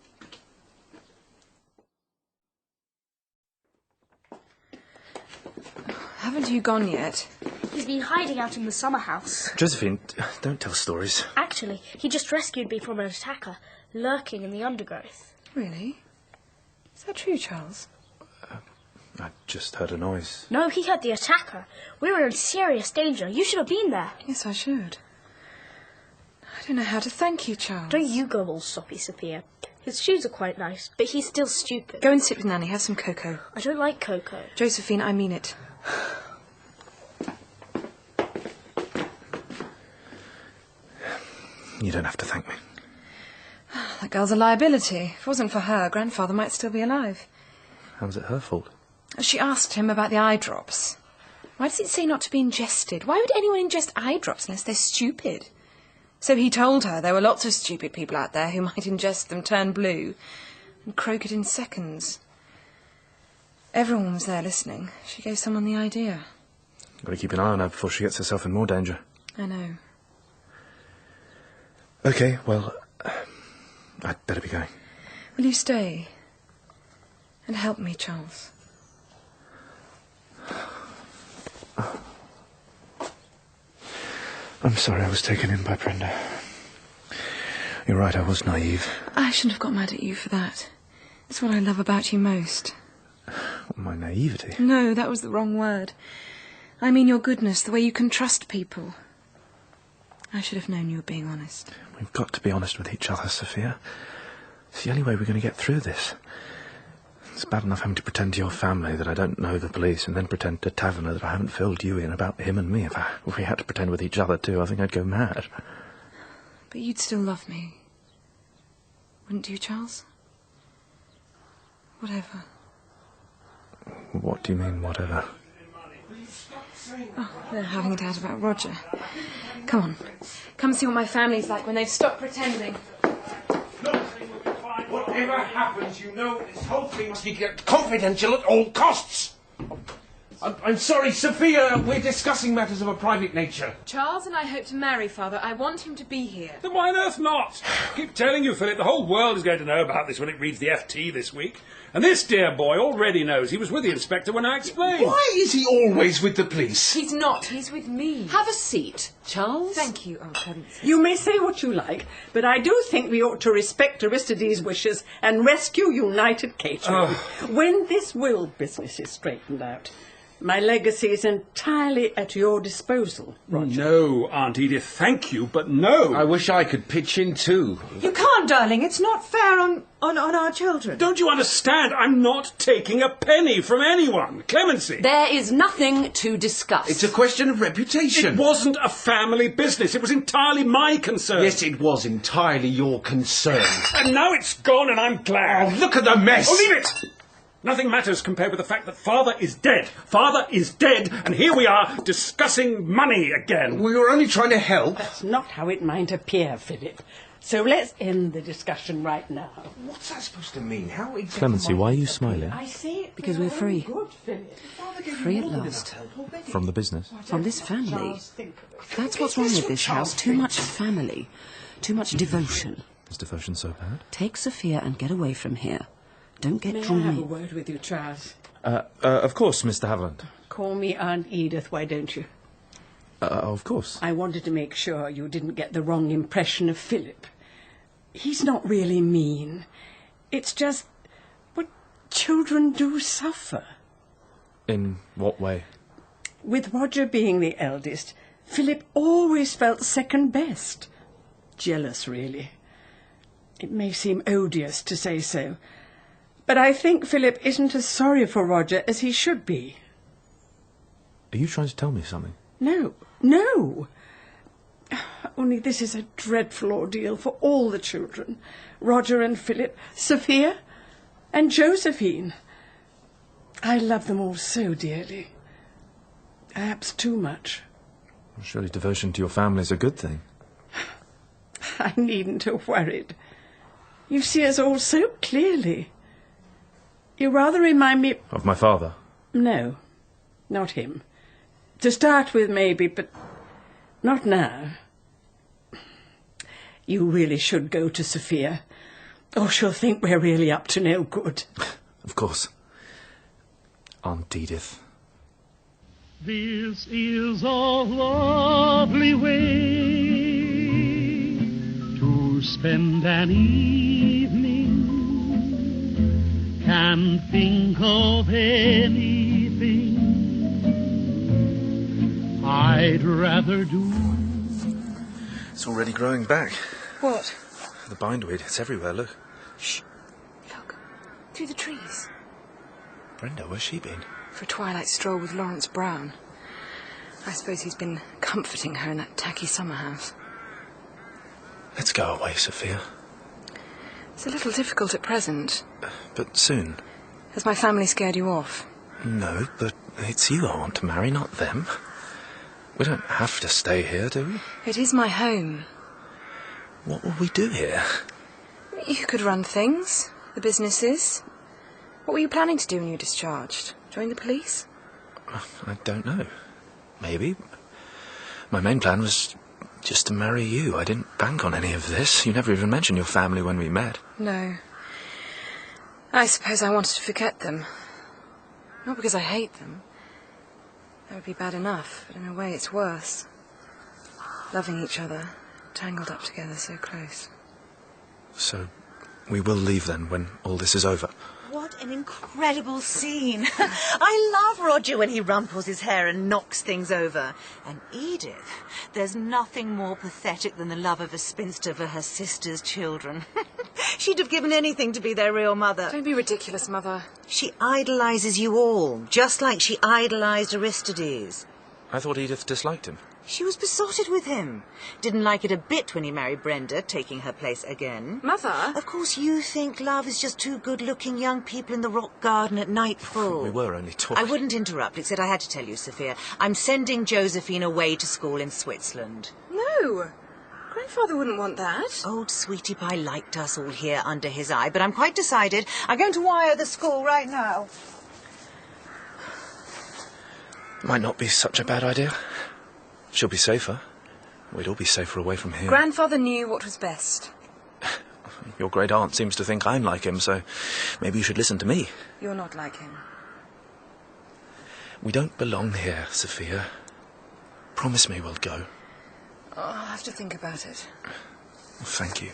Haven't you gone yet? He's been hiding out in the summer house. Josephine, don't tell stories. Actually, he just rescued me from an attacker, lurking in the undergrowth. Really? Is that true, Charles? I just heard a noise. No, he heard the attacker. We were in serious danger. You should have been there. Yes, I should. I don't know how to thank you, Charles. Don't you go all soppy, Sophia. His shoes are quite nice, but he's still stupid. Go and sit with Nanny. Have some cocoa. I don't like cocoa. Josephine, I mean it. You don't have to thank me. That girl's a liability. If it wasn't for her, Grandfather might still be alive. How was it her fault? She asked him about the eye drops. Why does it say not to be ingested? Why would anyone ingest eye drops unless they're stupid? So he told her there were lots of stupid people out there who might ingest them, turn blue, and croak it in seconds. Everyone was there listening. She gave someone the idea. Got to keep an eye on her before she gets herself in more danger. I know. OK, well, I'd better be going. Will you stay? And help me, Charles. I'm sorry I was taken in by Brenda. You're right, I was naive. I shouldn't have got mad at you for that. It's what I love about you most. My naivety? No, that was the wrong word. I mean your goodness, the way you can trust people. I should have known you were being honest. We've got to be honest with each other, Sophia. It's the only way we're going to get through this. It's bad enough having to pretend to your family that I don't know the police and then pretend to Taverner that I haven't filled you in about him and me. If we had to pretend with each other too, I think I'd go mad. But you'd still love me. Wouldn't you, Charles? Whatever. What do you mean, whatever? Oh, they're having it out about Roger. Come on. Come see what my family's like when they've stopped pretending. Whatever happens, you know this whole thing must be kept confidential at all costs. I'm sorry, Sophia. We're discussing matters of a private nature. Charles and I hope to marry, Father. I want him to be here. Then why on earth not? I keep telling you, Philip, the whole world is going to know about this when it reads the FT this week. And this dear boy already knows. He was with the inspector when I explained. Why is he always with the police? He's not. He's with me. Have a seat, Charles. Thank you, Aunt Clemence. You may say what you like, but I do think we ought to respect Aristides' wishes and rescue United Catering when this will business is straightened out. My legacy is entirely at your disposal, Roger. No, Aunt Edith, thank you, but no. I wish I could pitch in too. You can't, darling. It's not fair on our children. Don't you understand? I'm not taking a penny from anyone. Clemency. There is nothing to discuss. It's a question of reputation. It wasn't a family business. It was entirely my concern. Yes, it was entirely your concern. And now it's gone and I'm glad. Oh, look at the mess. Oh, leave it. Nothing matters compared with the fact that Father is dead. Father is dead, and here we are discussing money again. We were only trying to help. That's not how it might appear, Philip. So let's end the discussion right now. What's that supposed to mean? How exactly? Clemency, why are you smiling? I see it. Because we're free. Good, Philip. Free at last. From the business? From this family. That's what's wrong with this house. Too much family. Too much devotion. Is devotion so bad? Take Sophia and get away from here. Don't get May I drawn have a in. word with you, Charles? Of course, Mr. Haviland. Call me Aunt Edith, why don't you? Of course. I wanted to make sure you didn't get the wrong impression of Philip. He's not really mean. It's just... what children do suffer. In what way? With Roger being the eldest, Philip always felt second best. Jealous, really. It may seem odious to say so, but I think Philip isn't as sorry for Roger as he should be. Are you trying to tell me something? No. Only this is a dreadful ordeal for all the children. Roger and Philip, Sophia and Josephine. I love them all so dearly. Perhaps too much. Well, surely devotion to your family is a good thing. I needn't have worried. You see us all so clearly. You rather remind me... Of my father? No, not him. To start with, maybe, but not now. You really should go to Sophia, or she'll think we're really up to no good. Of course. Aunt Edith. This is a lovely way to spend an evening. Can't think of anything I'd rather do. It's already growing back. What? The bindweed, it's everywhere, look. Shh. Look. Through the trees. Brenda, where's she been? For a twilight stroll with Lawrence Brown. I suppose he's been comforting her in that tacky summer house. Let's go away, Sophia. It's a little difficult at present. But soon. Has my family scared you off? No, but it's you I want to marry, not them. We don't have to stay here, do we? It is my home. What will we do here? You could run things, the businesses. What were you planning to do when you were discharged? Join the police? I don't know. Maybe. My main plan was just to marry you. I didn't bank on any of this. You never even mentioned your family when we met. No. I suppose I wanted to forget them. Not because I hate them. That would be bad enough, but in a way it's worse. Loving each other, tangled up together so close. So, we will leave then when all this is over. What an incredible scene. I love Roger when he rumples his hair and knocks things over. And Edith, there's nothing more pathetic than the love of a spinster for her sister's children. She'd have given anything to be their real mother. Don't be ridiculous, Mother. She idolises you all, just like she idolised Aristides. I thought Edith disliked him. She was besotted with him. Didn't like it a bit when he married Brenda, taking her place again. Mother? Of course you think love is just two good-looking young people in the rock garden at nightfall. We were only talking. I wouldn't interrupt, except I had to tell you, Sophia. I'm sending Josephine away to school in Switzerland. No. Grandfather wouldn't want that. Old Sweetie Pie liked us all here under his eye, but I'm quite decided. I'm going to wire the school right now. Might not be such a bad idea. She'll be safer. We'd all be safer away from here. Grandfather knew what was best. Your great aunt seems to think I'm like him, so maybe you should listen to me. You're not like him. We don't belong here, Sophia. Promise me we'll go. Oh, I'll have to think about it. Thank you.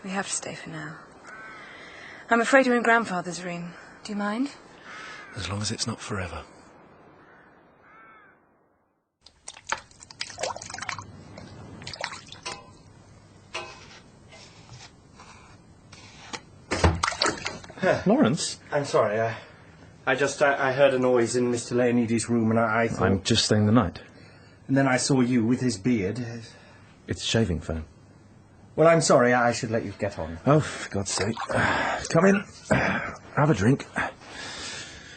We have to stay for now. I'm afraid we're in Grandfather's room. Do you mind? As long as it's not forever. Lawrence? I'm sorry, I heard a noise in Mr. Leonides' room and I thought... I'm just staying the night. And then I saw you with his beard. It's shaving foam. Well, I'm sorry, I should let you get on. Oh, for God's sake. Come in. Have a drink.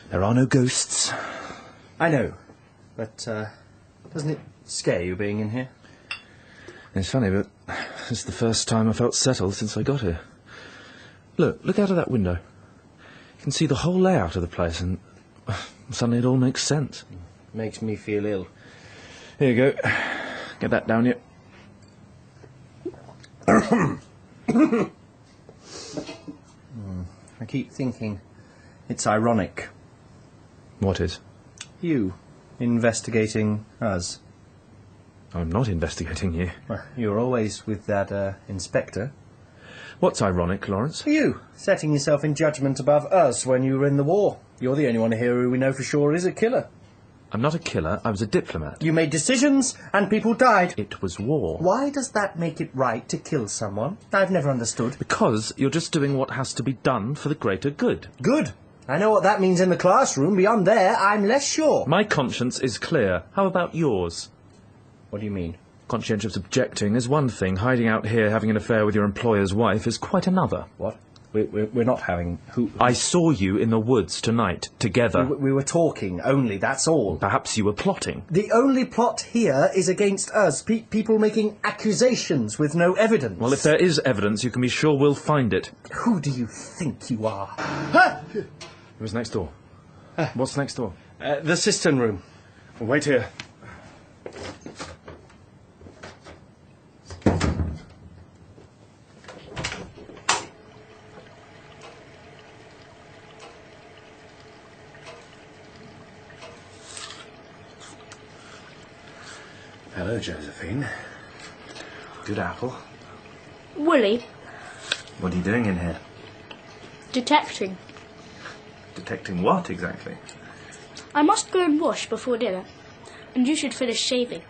There are no ghosts. I know, but doesn't it scare you being in here? It's funny, but it's the first time I felt settled since I got here. Look out of that window. You can see the whole layout of the place, and suddenly it all makes sense. Makes me feel ill. Here you go. Get that down you. I keep thinking it's ironic. What is? You investigating us. I'm not investigating you. Well, you're always with that inspector. What's ironic, Lawrence? You, setting yourself in judgment above us when you were in the war. You're the only one here who we know for sure is a killer. I'm not a killer, I was a diplomat. You made decisions, and people died. It was war. Why does that make it right to kill someone? I've never understood. Because you're just doing what has to be done for the greater good. Good. I know what that means in the classroom. Beyond there, I'm less sure. My conscience is clear. How about yours? What do you mean? Conscientious objecting is one thing. Hiding out here, having an affair with your employer's wife is quite another. What? We're not having... I saw you in the woods tonight, together. We were talking only, that's all. Perhaps you were plotting. The only plot here is against us. People making accusations with no evidence. Well, if there is evidence, you can be sure we'll find it. Who do you think you are? Who's next door? What's next door? The cistern room. Wait here. Hello, Josephine. Good apple. Willie, What are you doing in here? detecting. Detecting what, exactly? I must go and wash before dinner. And you should finish shaving.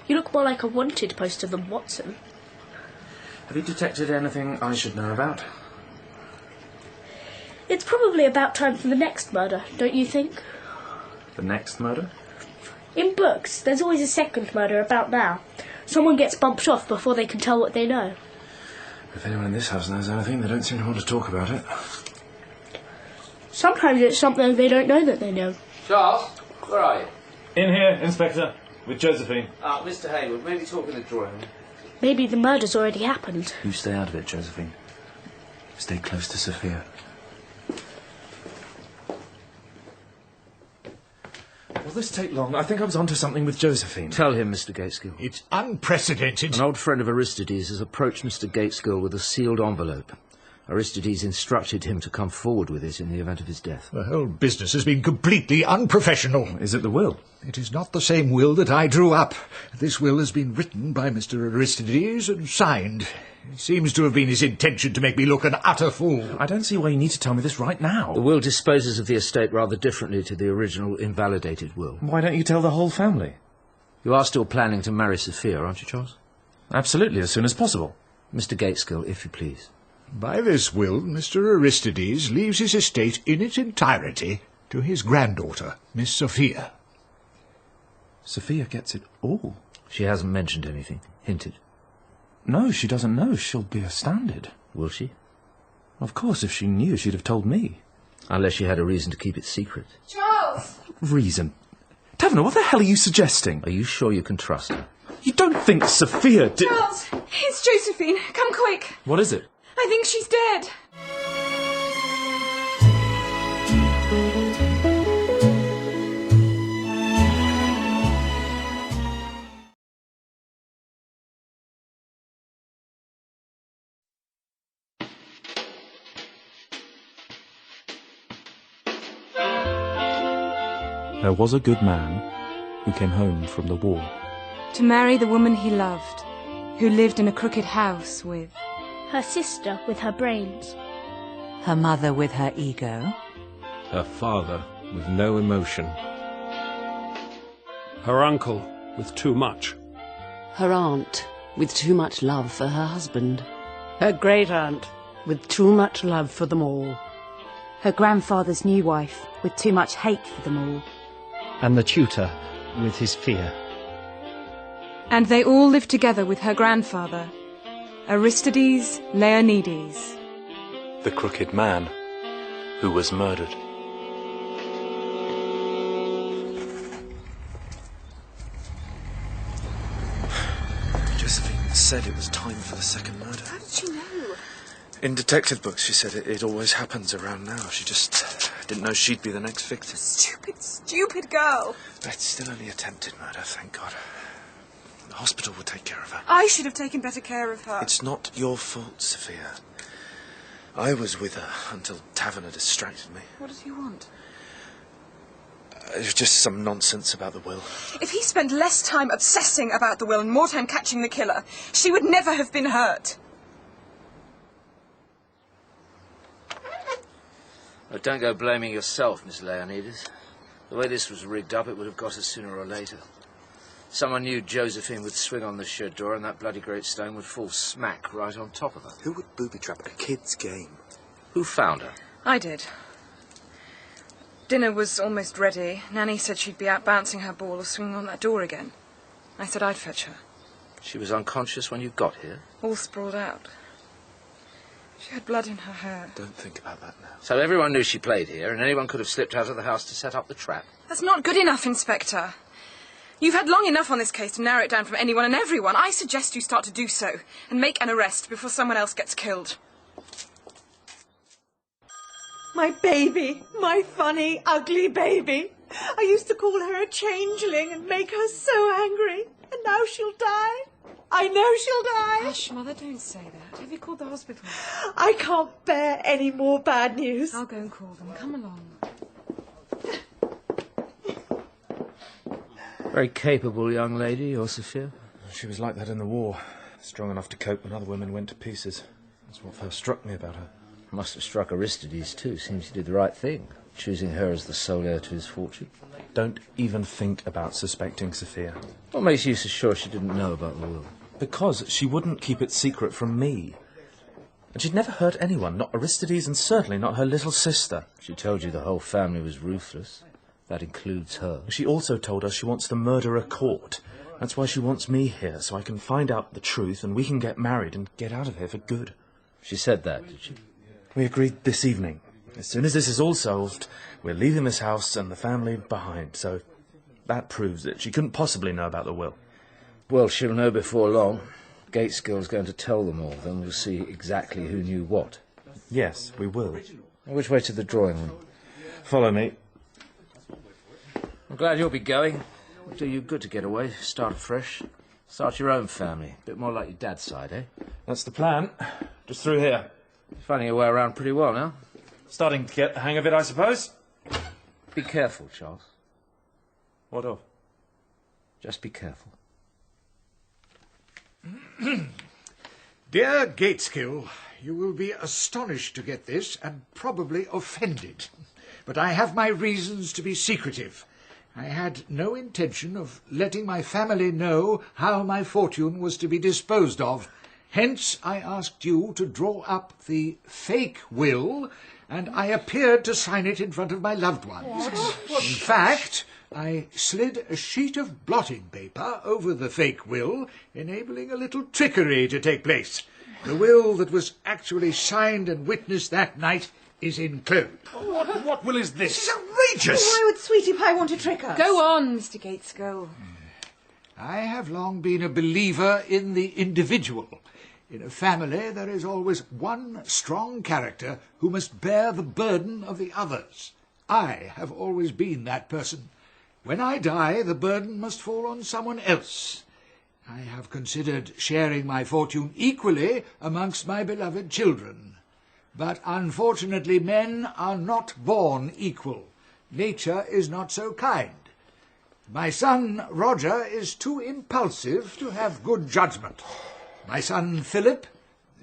You look more like a wanted poster than Watson. Have you detected anything I should know about? It's probably about time for the next murder, don't you think? The next murder? In books, there's always a second murder about now. Someone gets bumped off before they can tell what they know. If anyone in this house knows anything, they don't seem to want to talk about it. Sometimes it's something they don't know that they know. Charles, where are you? In here, Inspector, with Josephine. Mr. Hayward, maybe talk in the drawing room. Maybe the murder's already happened. You stay out of it, Josephine. Stay close to Sophia. Will this take long? I think I was onto something with Josephine. Tell him, Mr. Gateskill. It's unprecedented. An old friend of Aristides has approached Mr. Gateskill with a sealed envelope. Aristides instructed him to come forward with it in the event of his death. The whole business has been completely unprofessional. Is it the will? It is not the same will that I drew up. This will has been written by Mr. Aristides and signed. It seems to have been his intention to make me look an utter fool. I don't see why you need to tell me this right now. The will disposes of the estate rather differently to the original invalidated will. Why don't you tell the whole family? You are still planning to marry Sophia, aren't you, Charles? Absolutely, as soon as possible. Mr. Gateskill, if you please. By this will, Mr. Aristides leaves his estate in its entirety to his granddaughter, Miss Sophia. Sophia gets it all. She hasn't mentioned anything. Hinted. No, she doesn't know. She'll be astounded. Will she? Of course, if she knew, she'd have told me. Unless she had a reason to keep it secret. Charles! Reason? Taverner, what the hell are you suggesting? Are you sure you can trust her? You don't think Sophia did... Charles! It's Josephine. Come quick. What is it? I think she's dead. There was a good man who came home from the war. To marry the woman he loved, who lived in a crooked house with... Her sister with her brains. Her mother with her ego. Her father with no emotion. Her uncle with too much. Her aunt with too much love for her husband. Her great-aunt with too much love for them all. Her grandfather's new wife with too much hate for them all. And the tutor with his fear. And they all lived together with her grandfather, Aristide Leonides. The crooked man who was murdered. Josephine said it was time for the second murder. How did she know? In detective books, she said it always happens around now. She just didn't know she'd be the next victim. Stupid, stupid girl. It's still only attempted murder, thank God. The hospital will take care of her. I should have taken better care of her. It's not your fault, Sophia. I was with her until Taverner distracted me. What does he want? It was just some nonsense about the will. If he spent less time obsessing about the will and more time catching the killer, she would never have been hurt. Oh, don't go blaming yourself, Miss Leonidas. The way this was rigged up, it would have got us sooner or later. Someone knew Josephine would swing on the shed door and that bloody great stone would fall smack right on top of her. Who would booby-trap a kid's game? Who found her? I did. Dinner was almost ready. Nanny said she'd be out bouncing her ball or swinging on that door again. I said I'd fetch her. She was unconscious when you got here? All sprawled out. She had blood in her hair. Don't think about that now. So everyone knew she played here, and anyone could have slipped out of the house to set up the trap. That's not good enough, Inspector. You've had long enough on this case to narrow it down from anyone and everyone. I suggest you start to do so, and make an arrest before someone else gets killed. My baby, my funny, ugly baby. I used to call her a changeling and make her so angry. And now she'll die. I know she'll die. Hush, Mother, don't say that. Have you called the hospital? I can't bear any more bad news. I'll go and call them. Come along. Very capable young lady, your Sophia. She was like that in the war. Strong enough to cope when other women went to pieces. That's what first struck me about her. Must have struck Aristides, too. Seems he did the right thing, choosing her as the sole heir to his fortune. Don't even think about suspecting Sophia. What makes you so sure she didn't know about the will? Because she wouldn't keep it secret from me. And she'd never hurt anyone, not Aristides and certainly not her little sister. She told you the whole family was ruthless. That includes her. She also told us she wants the murderer caught. That's why she wants me here, so I can find out the truth and we can get married and get out of here for good. She said that, did she? We agreed this evening. As soon as this is all solved, we're leaving this house and the family behind, so that proves it. She couldn't possibly know about the will. Well, she'll know before long. Gateskill's going to tell them all, then we'll see exactly who knew what. Yes, we will. Which way to the drawing room? Follow me. I'm glad you'll be going. It'll do you good to get away, start afresh. Start your own family. A bit more like your dad's side, eh? That's the plan. Just through here. You're finding your way around pretty well now. Starting to get the hang of it, I suppose. Be careful, Charles. What of? Just be careful. Dear Gateskill, you will be astonished to get this and probably offended. But I have my reasons to be secretive. I had no intention of letting my family know how my fortune was to be disposed of. Hence, I asked you to draw up the fake will, and I appeared to sign it in front of my loved ones. In fact, I slid a sheet of blotting paper over the fake will, enabling a little trickery to take place. The will that was actually signed and witnessed that night is enclosed. What will is this? This is outrageous! Why would Sweetie Pie want to trick us? Go on, Mr. Gateskill. I have long been a believer in the individual. In a family, there is always one strong character who must bear the burden of the others. I have always been that person. When I die, the burden must fall on someone else. I have considered sharing my fortune equally amongst my beloved children. But unfortunately, men are not born equal. Nature is not so kind. My son, Roger, is too impulsive to have good judgment. My son, Philip,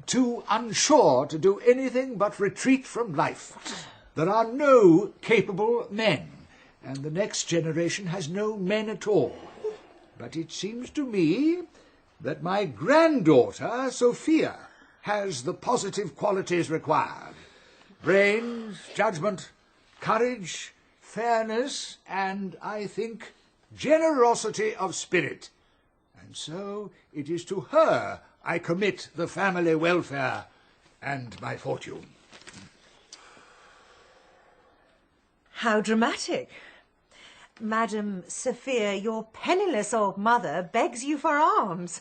too unsure to do anything but retreat from life. There are no capable men, and the next generation has no men at all. But it seems to me that my granddaughter, Sophia, has the positive qualities required. Brains, judgment, courage, fairness, and, I think, generosity of spirit. And so it is to her I commit the family welfare and my fortune. How dramatic. Madam Sophia, your penniless old mother begs you for alms.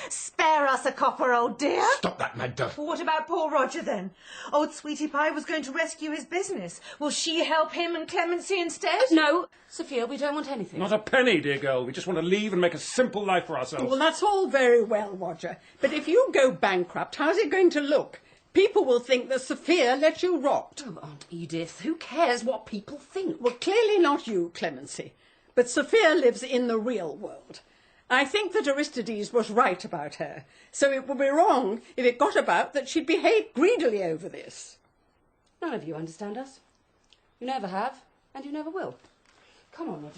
Spare us a copper, old dear. Stop that, Magda. Well, what about poor Roger, then? Old Sweetie Pie was going to rescue his business. Will she help him and Clemency instead? No, Sophia, we don't want anything. Not a penny, dear girl. We just want to leave and make a simple life for ourselves. Well, that's all very well, Roger. But if you go bankrupt, how's it going to look? People will think that Sophia let you rot. Oh, Aunt Edith, who cares what people think? Well, clearly not you, Clemency. But Sophia lives in the real world. I think that Aristides was right about her, so it would be wrong if it got about that she'd behaved greedily over this. None of you understand us. You never have, and you never will. Come on,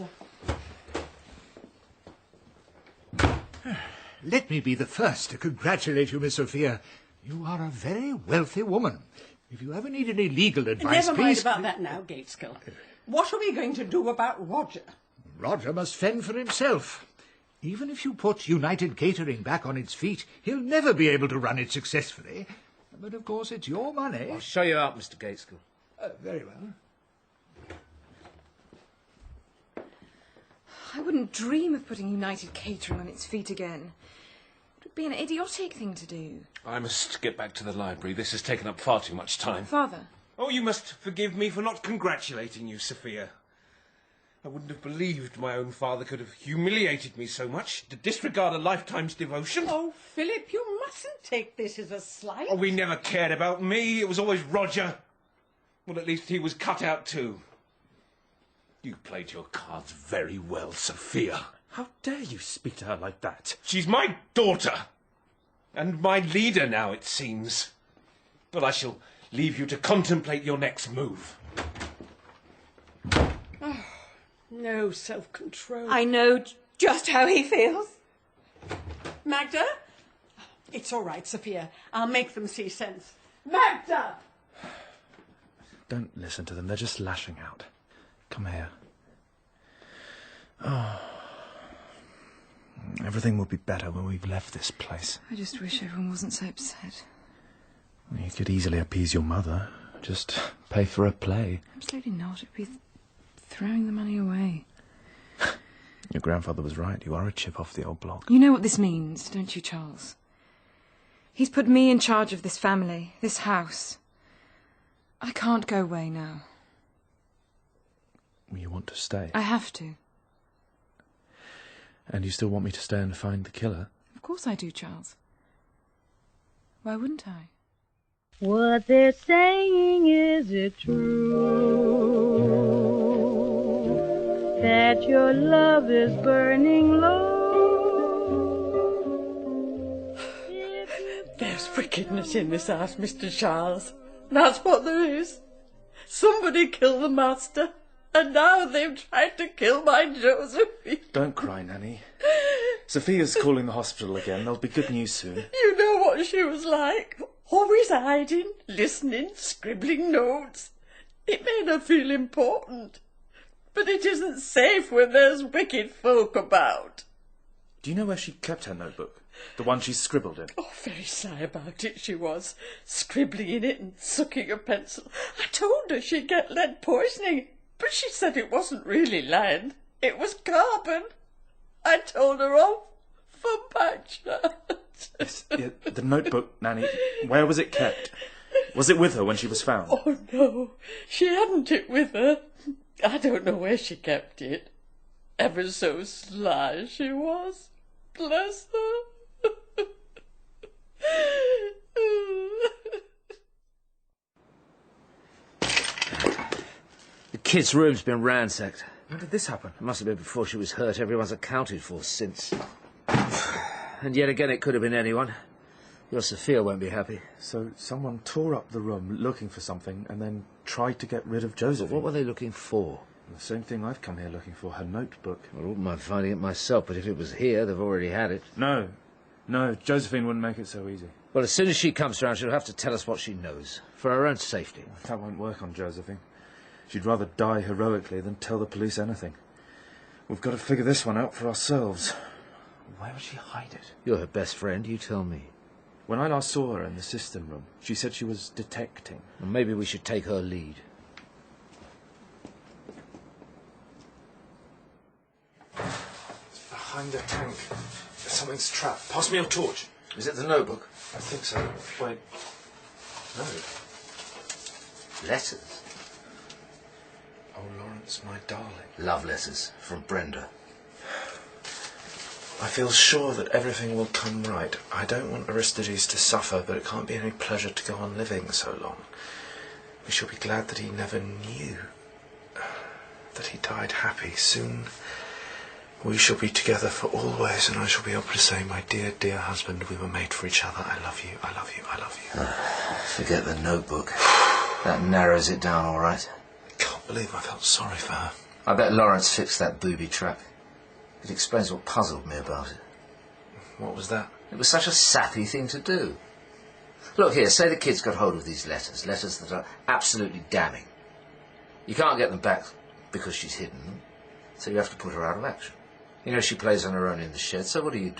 Roger. Let me be the first to congratulate you, Miss Sophia. You are a very wealthy woman. If you ever need any legal advice, Never mind please... about that now, Gateskill. What are we going to do about Roger? Roger must fend for himself. Even if you put United Catering back on its feet, he'll never be able to run it successfully. But of course it's your money. I'll show you out, Mr. Gateskill. Very well. I wouldn't dream of putting United Catering on its feet again. It would be an idiotic thing to do. I must get back to the library. This has taken up far too much time. Father. Oh, you must forgive me for not congratulating you, Sophia. I wouldn't have believed my own father could have humiliated me so much to disregard a lifetime's devotion. Oh, Philip, you mustn't take this as a slight. Oh, we never cared about me. It was always Roger. Well, at least he was cut out too. You played your cards very well, Sophia. How dare you speak to her like that? She's my daughter. And my leader now, it seems. But I shall leave you to contemplate your next move. Oh, no self-control. I know just how he feels. Magda? It's all right, Sophia. I'll make them see sense. Magda! Don't listen to them. They're just lashing out. Come here. Oh. Everything will be better when we've left this place. I just wish everyone wasn't so upset. You could easily appease your mother. Just pay for a play. Absolutely not. It'd be throwing the money away. Your grandfather was right. You are a chip off the old block. You know what this means, don't you, Charles? He's put me in charge of this family, this house. I can't go away now. You want to stay? I have to. And you still want me to stay and find the killer? Of course I do, Charles. Why wouldn't I? What they're saying, is it true? That your love is burning low? There's wickedness in this house, Mr. Charles. That's what there is. Somebody killed the master, and now they've tried to kill my Josephine. Don't cry, Nanny. Sophia's calling the hospital again. There'll be good news soon. You know what she was like. Always hiding, listening, scribbling notes. It made her feel important. But it isn't safe when there's wicked folk about. Do you know where she kept her notebook? The one she scribbled in? Oh, very sly about it she was, scribbling in it and sucking a pencil. I told her she'd get lead poisoning, but she said it wasn't really lead. It was carbon. I told her off for bachelor. Yes, yeah, the notebook, Nanny, where was it kept? Was it with her when she was found? Oh, no, she hadn't it with her. I don't know where she kept it. Ever so sly she was. Bless her. The kid's room's been ransacked. When did this happen? It must have been before she was hurt. Everyone's accounted for since. And yet again, it could have been anyone. Your Sophia won't be happy. So someone tore up the room looking for something and then tried to get rid of Josephine. What were they looking for? The same thing I've come here looking for, her notebook. I wouldn't mind finding it myself, but if it was here, they've already had it. No, Josephine wouldn't make it so easy. Well, as soon as she comes round, she'll have to tell us what she knows, for her own safety. That won't work on Josephine. She'd rather die heroically than tell the police anything. We've got to figure this one out for ourselves. Where would she hide it? You're her best friend, you tell me. When I last saw her in the system room, she said she was detecting. Well, maybe we should take her lead. It's behind the tank. Something's trapped. Pass me your torch. Is it the notebook? I think so. Wait. No. Letters? Oh, Lawrence, my darling. Love letters from Brenda. I feel sure that everything will come right. I don't want Aristides to suffer, but it can't be any pleasure to go on living so long. We shall be glad that he never knew. That he died happy. Soon we shall be together for always, and I shall be able to say, my dear, dear husband, we were made for each other. I love you, I love you, I love you. Forget the notebook. That narrows it down all right. I can't believe I felt sorry for her. I bet Lawrence fixed that booby trap. It explains what puzzled me about it. What was that? It was such a sappy thing to do. Look here, say the kid's got hold of these letters that are absolutely damning. You can't get them back because she's hidden them, so you have to put her out of action. You know she plays on her own in the shed, so what do? You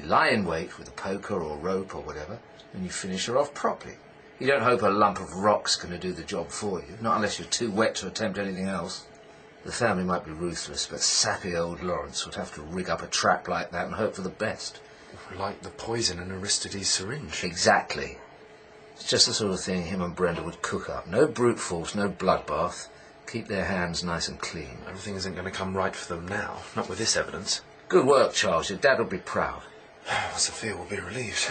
lie in wait with a poker or rope or whatever, and you finish her off properly. You don't hope a lump of rock's going to do the job for you, not unless you're too wet to attempt anything else. The family might be ruthless, but sappy old Lawrence would have to rig up a trap like that and hope for the best. Like the poison in Aristides' syringe. Exactly. It's just the sort of thing him and Brenda would cook up. No brute force, no bloodbath. Keep their hands nice and clean. Everything isn't going to come right for them now, not with this evidence. Good work, Charles. Your dad will be proud. Sophia will be relieved.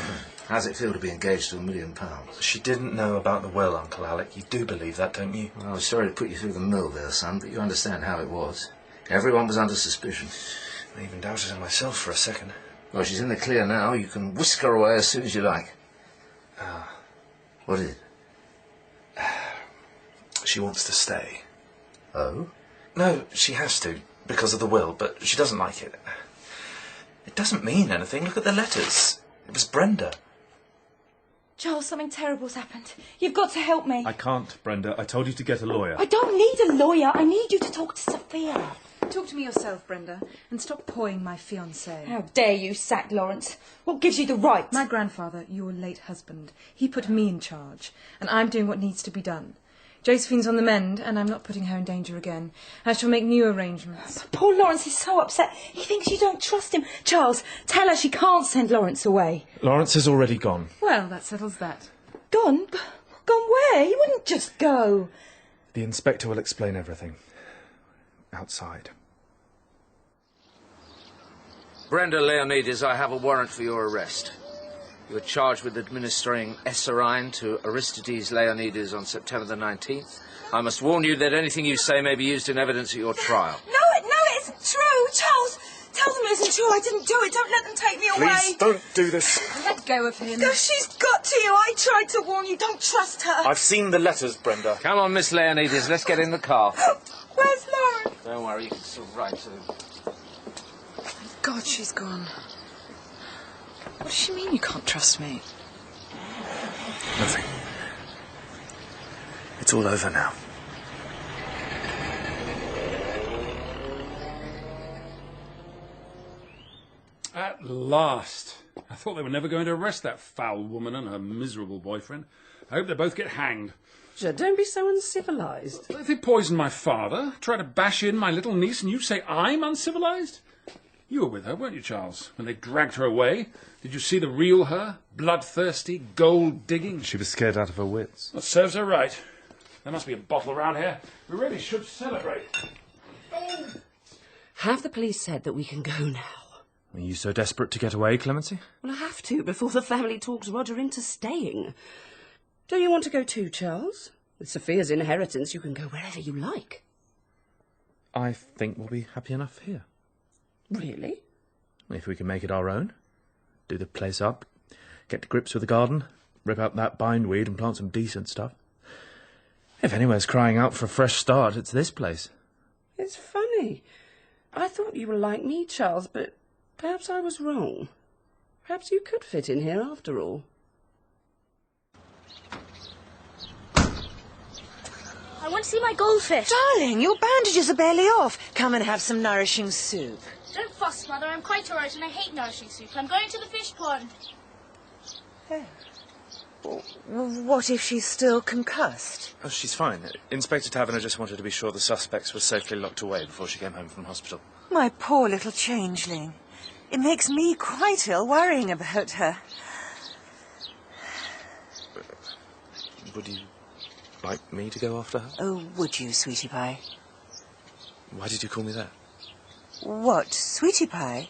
How's it feel to be engaged to £1 million? She didn't know about the will, Uncle Alec. You do believe that, don't you? Well, I was sorry to put you through the mill there, son, but you understand how it was. Everyone was under suspicion. I even doubted her myself for a second. Well, she's in the clear now. You can whisk her away as soon as you like. What is it? She wants to stay. Oh? No, she has to, because of the will, but she doesn't like it. It doesn't mean anything. Look at the letters. It was Brenda. Charles, something terrible's happened. You've got to help me. I can't, Brenda. I told you to get a lawyer. I don't need a lawyer. I need you to talk to Sophia. Talk to me yourself, Brenda, and stop pawing my fiancé. How dare you sack Lawrence? What gives you the right? My grandfather, your late husband, he put me in charge, and I'm doing what needs to be done. Josephine's on the mend, and I'm not putting her in danger again. I shall make new arrangements. But poor Lawrence is so upset. He thinks you don't trust him. Charles, tell her she can't send Lawrence away. Lawrence has already gone. Well, that settles that. Gone? Gone where? He wouldn't just go. The inspector will explain everything. Outside. Brenda Leonides, I have a warrant for your arrest. You are charged with administering esserine to Aristides Leonides on September the 19th. I must warn you that anything you say may be used in evidence at your trial. No, it isn't true. Charles, tell them it isn't true. I didn't do it. Don't let them take me away. Please, don't do this. Let go of him. No, she's got to you. I tried to warn you. Don't trust her. I've seen the letters, Brenda. Come on, Miss Leonides, let's get in the car. Where's Lawrence? Don't worry, you can still write to him. God, she's gone. What does she mean you can't trust me? Nothing. It's all over now. At last. I thought they were never going to arrest that foul woman and her miserable boyfriend. I hope they both get hanged. Roger, don't be so uncivilised. If they poisoned my father, try to bash in my little niece, and you say I'm uncivilised? You were with her, weren't you, Charles, when they dragged her away? Did you see the real her? Bloodthirsty, gold-digging? She was scared out of her wits. That serves her right. There must be a bottle around here. We really should celebrate. Have the police said that we can go now? Are you so desperate to get away, Clemency? Well, I have to before the family talks Roger into staying. Don't you want to go too, Charles? With Sophia's inheritance, you can go wherever you like. I think we'll be happy enough here. Really? If we can make it our own. Do the place up, get to grips with the garden, rip out that bindweed and plant some decent stuff. If anywhere's crying out for a fresh start, it's this place. It's funny. I thought you were like me, Charles, but perhaps I was wrong. Perhaps you could fit in here after all. I want to see my goldfish. Darling, your bandages are barely off. Come and have some nourishing soup. Don't fuss, Mother. I'm quite all right, and I hate nourishing soup. I'm going to the fish pond. What if she's still concussed? Oh, she's fine. Inspector Taverner just wanted to be sure the suspects were safely locked away before she came home from hospital. My poor little changeling. It makes me quite ill worrying about her. Would you like me to go after her? Oh, would you, sweetie pie? Why did you call me that? What, sweetie pie?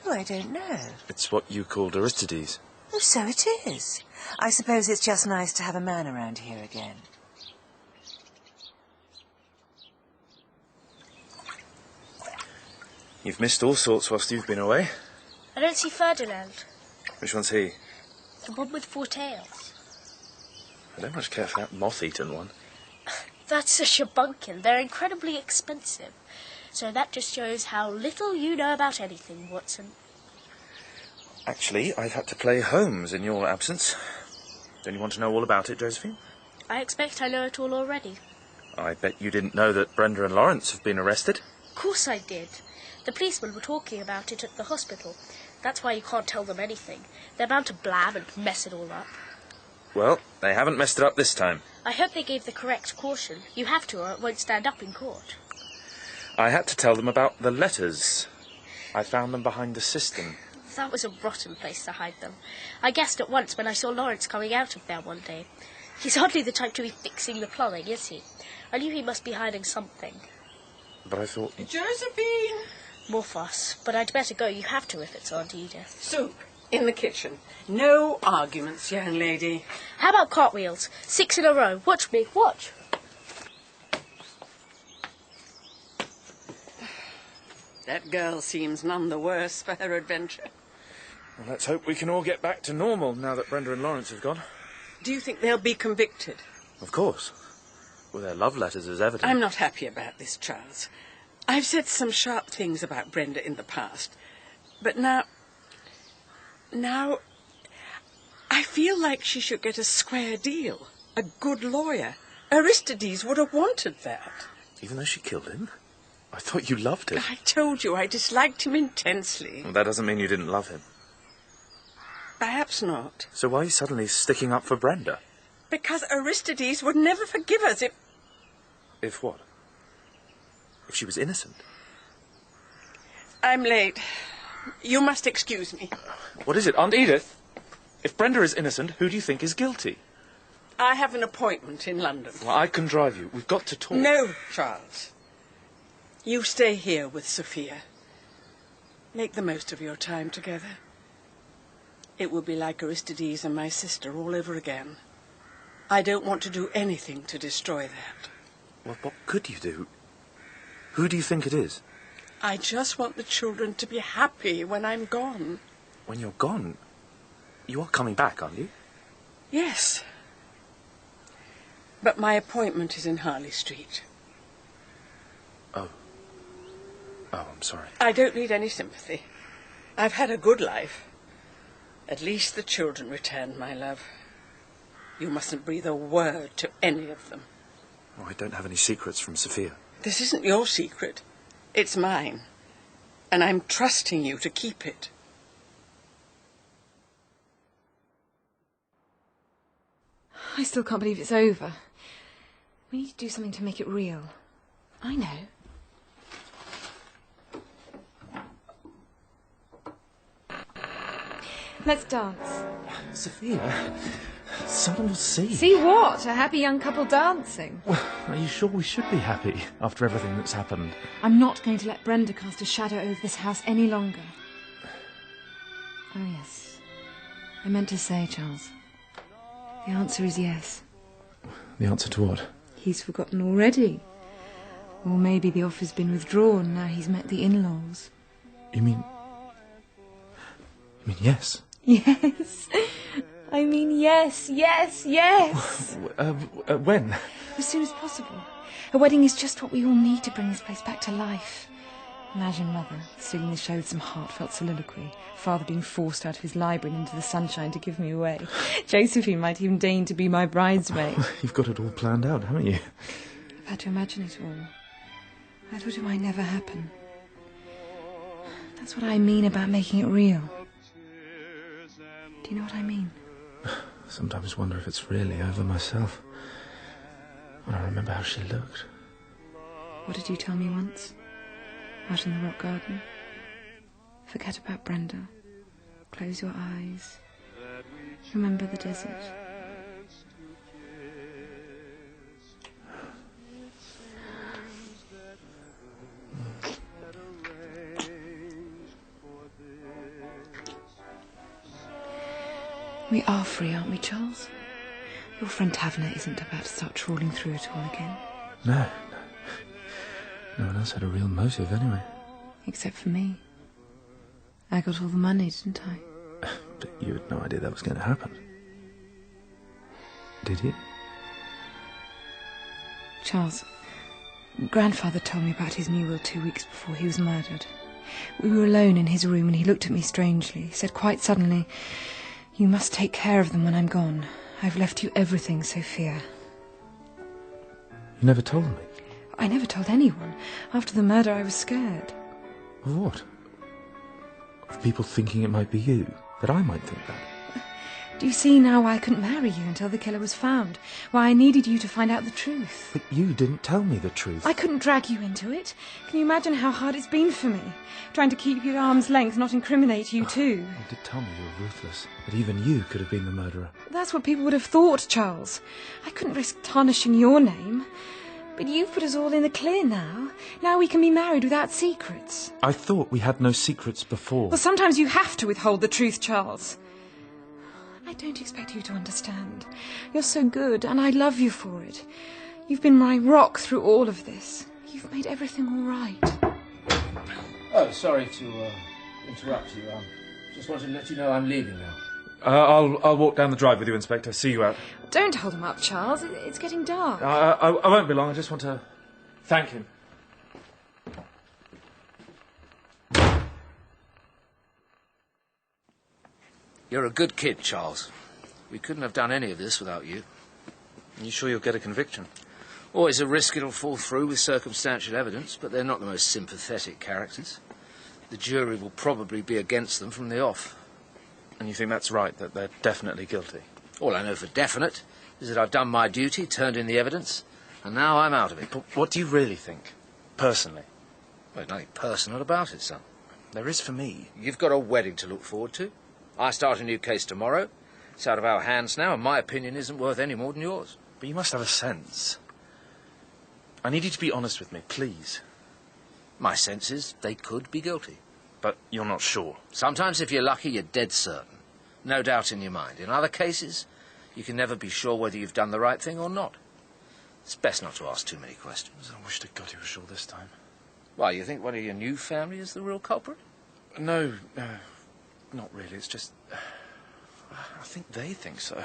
Oh, I don't know. It's what you called Aristides. Oh, so it is. I suppose it's just nice to have a man around here again. You've missed all sorts whilst you've been away. I don't see Ferdinand. Which one's he? The one with 4 tails. I don't much care for that moth-eaten one. That's a shabunkin. They're incredibly expensive. So that just shows how little you know about anything, Watson. Actually, I've had to play Holmes in your absence. Don't you want to know all about it, Josephine? I expect I know it all already. I bet you didn't know that Brenda and Lawrence have been arrested. Of course I did. The policemen were talking about it at the hospital. That's why you can't tell them anything. They're bound to blab and mess it all up. Well, they haven't messed it up this time. I hope they gave the correct caution. You have to, or it won't stand up in court. I had to tell them about the letters. I found them behind the cistern. That was a rotten place to hide them. I guessed at once when I saw Lawrence coming out of there one day. He's hardly the type to be fixing the plumbing, is he? I knew he must be hiding something. But I thought... Josephine! More fuss, but I'd better go. You have to if it's Aunt Edith. Soup in the kitchen. No arguments, young lady. How about cartwheels? 6 in a row. Watch me, watch. That girl seems none the worse for her adventure. Well, let's hope we can all get back to normal now that Brenda and Lawrence have gone. Do you think they'll be convicted? Of course. With their love letters as evidence. I'm not happy about this, Charles. I've said some sharp things about Brenda in the past, but now I feel like she should get a square deal, a good lawyer. Aristides would have wanted that. Even though she killed him? I thought you loved him. I told you I disliked him intensely. Well, that doesn't mean you didn't love him. Perhaps not. So why are you suddenly sticking up for Brenda? Because Aristides would never forgive us if... If what? If she was innocent? I'm late. You must excuse me. What is it, Aunt Edith? If Brenda is innocent, who do you think is guilty? I have an appointment in London. Well, I can drive you. We've got to talk. No, Charles. You stay here with Sophia. Make the most of your time together. It will be like Aristides and my sister all over again. I don't want to do anything to destroy that. Well, what could you do? Who do you think it is? I just want the children to be happy when I'm gone. When you're gone? You are coming back, aren't you? Yes. But my appointment is in Harley Street. Oh. Oh, I'm sorry. I don't need any sympathy. I've had a good life. At least the children returned my love. You mustn't breathe a word to any of them. Oh, I don't have any secrets from Sophia. This isn't your secret. It's mine. And I'm trusting you to keep it. I still can't believe it's over. We need to do something to make it real. I know. Let's dance. Sophia, someone will see. See what? A happy young couple dancing. Well, are you sure we should be happy after everything that's happened? I'm not going to let Brenda cast a shadow over this house any longer. Oh, yes. I meant to say, Charles. The answer is yes. The answer to what? He's forgotten already. Or maybe the offer's been withdrawn now he's met the in-laws. You mean yes? Yes. I mean yes. When? As soon as possible. A wedding is just what we all need to bring this place back to life. Imagine Mother singing the show with some heartfelt soliloquy, Father being forced out of his library and into the sunshine to give me away. Josephine might even deign to be my bridesmaid. You've got it all planned out, haven't you? I've had to imagine it all. I thought it might never happen. That's what I mean about making it real. Do you know what I mean? Sometimes wonder if it's really over myself. When I remember how she looked. What did you tell me once? Out in the rock garden? Forget about Brenda. Close your eyes. Remember the desert. We are free, aren't we, Charles? Your friend Taverner isn't about to start trawling through it all again. No. No one else had a real motive, anyway. Except for me. I got all the money, didn't I? But you had no idea that was going to happen. Did you? Charles, Grandfather told me about his new will 2 weeks before he was murdered. We were alone in his room and he looked at me strangely. He said quite suddenly, "You must take care of them when I'm gone. I've left you everything, Sophia." You never told me? I never told anyone. After the murder, I was scared. Of what? Of people thinking it might be you? That I might think that? Do you see now why I couldn't marry you until the killer was found? Why I needed you to find out the truth? But you didn't tell me the truth. I couldn't drag you into it. Can you imagine how hard it's been for me? Trying to keep you at arm's length, not incriminate you too. You did tell me you were ruthless. That even you could have been the murderer. That's what people would have thought, Charles. I couldn't risk tarnishing your name. But you've put us all in the clear now. Now we can be married without secrets. I thought we had no secrets before. Well, sometimes you have to withhold the truth, Charles. I don't expect you to understand. You're so good, and I love you for it. You've been my rock through all of this. You've made everything all right. Oh, sorry to interrupt you. Just wanted to let you know I'm leaving now. I'll walk down the drive with you, Inspector. See you out. Don't hold him up, Charles. It's getting dark. I won't be long. I just want to thank him. You're a good kid, Charles. We couldn't have done any of this without you. You sure you'll get a conviction? Always a risk it'll fall through with circumstantial evidence, but they're not the most sympathetic characters. The jury will probably be against them from the off. And you think that's right, that they're definitely guilty? All I know for definite is that I've done my duty, turned in the evidence, and now I'm out of it. But what do you really think, personally? Well, there's nothing personal about it, son. There is for me. You've got a wedding to look forward to. I start a new case tomorrow. It's out of our hands now, and my opinion isn't worth any more than yours. But you must have a sense. I need you to be honest with me, please. My sense is they could be guilty. But you're not sure? Sometimes, if you're lucky, you're dead certain. No doubt in your mind. In other cases, you can never be sure whether you've done the right thing or not. It's best not to ask too many questions. I wish to God you were sure this time. Why, you think one of your new family is the real culprit? No, not really. It's just... I think they think so.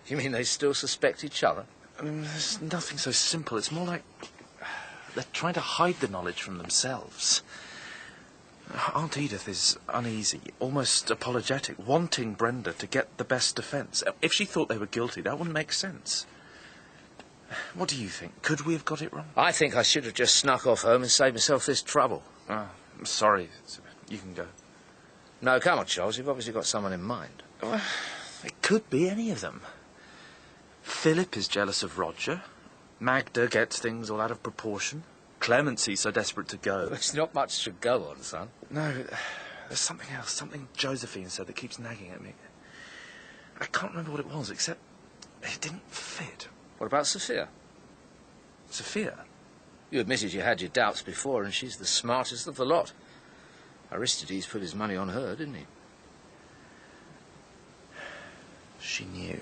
You mean they still suspect each other? I mean, there's nothing so simple. It's more like they're trying to hide the knowledge from themselves. Aunt Edith is uneasy, almost apologetic, wanting Brenda to get the best defence. If she thought they were guilty, that wouldn't make sense. What do you think? Could we have got it wrong? I think I should have just snuck off home and saved myself this trouble. Oh, I'm sorry. You can go. No, come on, Charles. You've obviously got someone in mind. Well, it could be any of them. Philip is jealous of Roger. Magda gets things all out of proportion. Clemency's so desperate to go. There's not much to go on, son. No, there's something else. Something Josephine said that keeps nagging at me. I can't remember what it was, except it didn't fit. What about Sophia? Sophia? You admitted you had your doubts before, and she's the smartest of the lot. Aristides put his money on her, didn't he? She knew.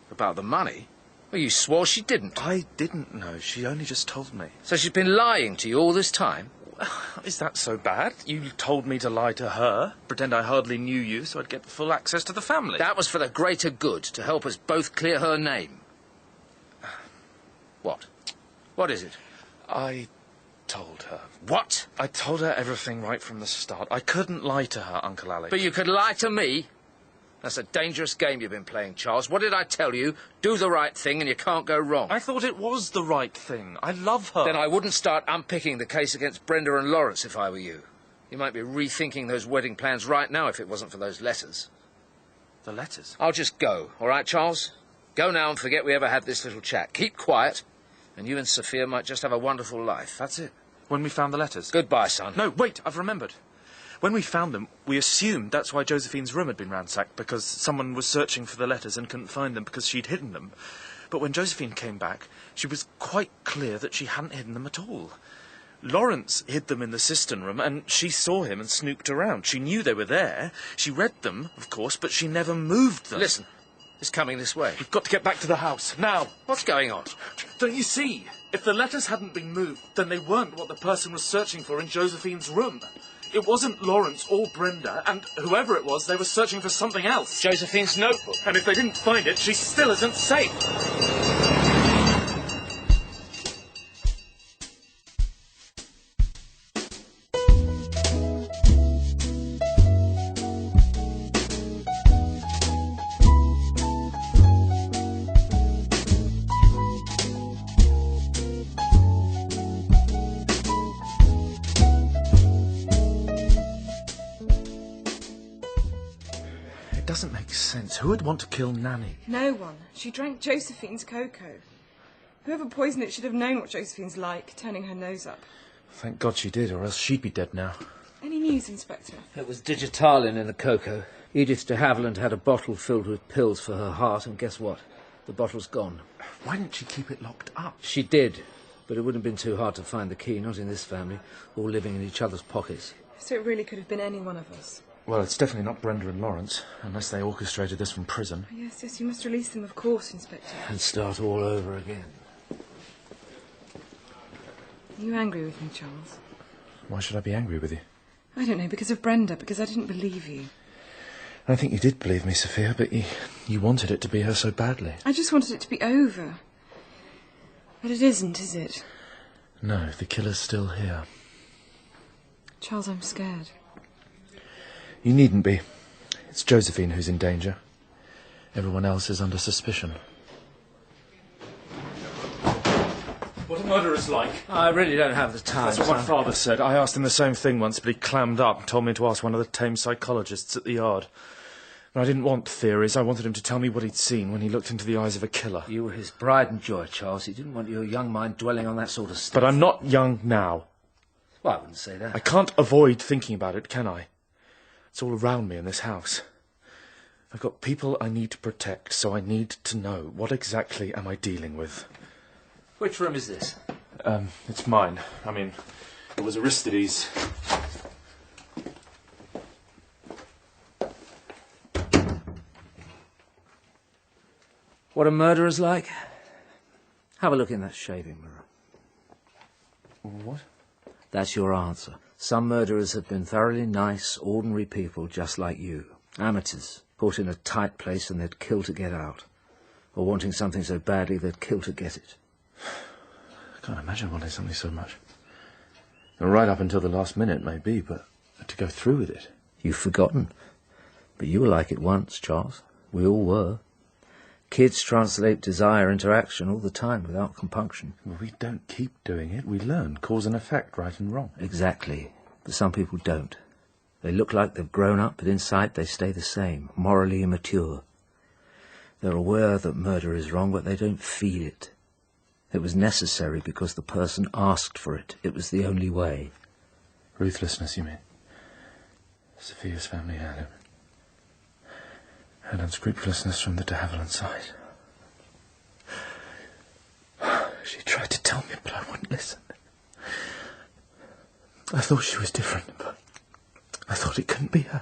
About the money? Well, you swore she didn't. I didn't know. She only just told me. So she's been lying to you all this time? Is that so bad? You told me to lie to her, pretend I hardly knew you, so I'd get full access to the family. That was for the greater good, to help us both clear her name. What? What is it? I told her. What? I told her everything right from the start. I couldn't lie to her, Uncle Alex. But you could lie to me? That's a dangerous game you've been playing, Charles. What did I tell you? Do the right thing and you can't go wrong. I thought it was the right thing. I love her. Then I wouldn't start unpicking the case against Brenda and Lawrence if I were you. You might be rethinking those wedding plans right now if it wasn't for those letters. The letters? I'll just go, all right, Charles? Go now and forget we ever had this little chat. Keep quiet, and you and Sophia might just have a wonderful life. That's it. When we found the letters. Goodbye, son. No, wait, I've remembered. When we found them, we assumed that's why Josephine's room had been ransacked, because someone was searching for the letters and couldn't find them because she'd hidden them. But when Josephine came back, she was quite clear that she hadn't hidden them at all. Lawrence hid them in the cistern room, and she saw him and snooped around. She knew they were there. She read them, of course, but she never moved them. Listen, it's coming this way. We've got to get back to the house, now. What's going on? Don't you see? If the letters hadn't been moved, then they weren't what the person was searching for in Josephine's room. It wasn't Lawrence or Brenda, and whoever it was, they were searching for something else. Josephine's notebook. And if they didn't find it, she still isn't safe. doesn't make sense. Who would want to kill Nanny? No one. She drank Josephine's cocoa. Whoever poisoned it should have known what Josephine's like, turning her nose up. Thank God she did, or else she'd be dead now. Any news, Inspector? It was digitalin in the cocoa. Edith de Havilland had a bottle filled with pills for her heart, and guess what? The bottle's gone. Why didn't she keep it locked up? She did, but it wouldn't have been too hard to find the key, not in this family, all living in each other's pockets. So it really could have been any one of us. Well, it's definitely not Brenda and Lawrence, unless they orchestrated this from prison. Yes, yes, you must release them, of course, Inspector. And start all over again. Are you angry with me, Charles? Why should I be angry with you? I don't know, because of Brenda, because I didn't believe you. I think you did believe me, Sophia, but you wanted it to be her so badly. I just wanted it to be over. But it isn't, is it? No, the killer's still here. Charles, I'm scared. You needn't be. It's Josephine who's in danger. Everyone else is under suspicion. What a murderer's like. I really don't have the time. That's what my father said. I asked him the same thing once, but he clammed up and told me to ask one of the tame psychologists at the yard. But I didn't want theories. I wanted him to tell me what he'd seen when he looked into the eyes of a killer. You were his pride and joy, Charles. He didn't want your young mind dwelling on that sort of stuff. But I'm not young now. Well, I wouldn't say that. I can't avoid thinking about it, can I? It's all around me in this house. I've got people I need to protect, so I need to know what exactly am I dealing with. Which room is this? It's mine. I mean, it was Aristides. What a murderer's like? Have a look in that shaving mirror. What? That's your answer. Some murderers have been thoroughly nice, ordinary people just like you. Amateurs, caught in a tight place and they'd kill to get out. Or wanting something so badly they'd kill to get it. I can't imagine wanting something so much. Right up until the last minute, maybe, but to go through with it. You've forgotten. But you were like it once, Charles. We all were. Kids translate desire into action all the time without compunction. Well, we don't keep doing it. We learn cause and effect, right and wrong. Exactly. But some people don't. They look like they've grown up, but inside they stay the same, morally immature. They're aware that murder is wrong, but they don't feel it. It was necessary because the person asked for it. It was the only way. Ruthlessness, you mean? Sophia's family had it. And unscrupulousness from the de Havilland side. She tried to tell me, but I wouldn't listen. I thought she was different, but I thought it couldn't be her.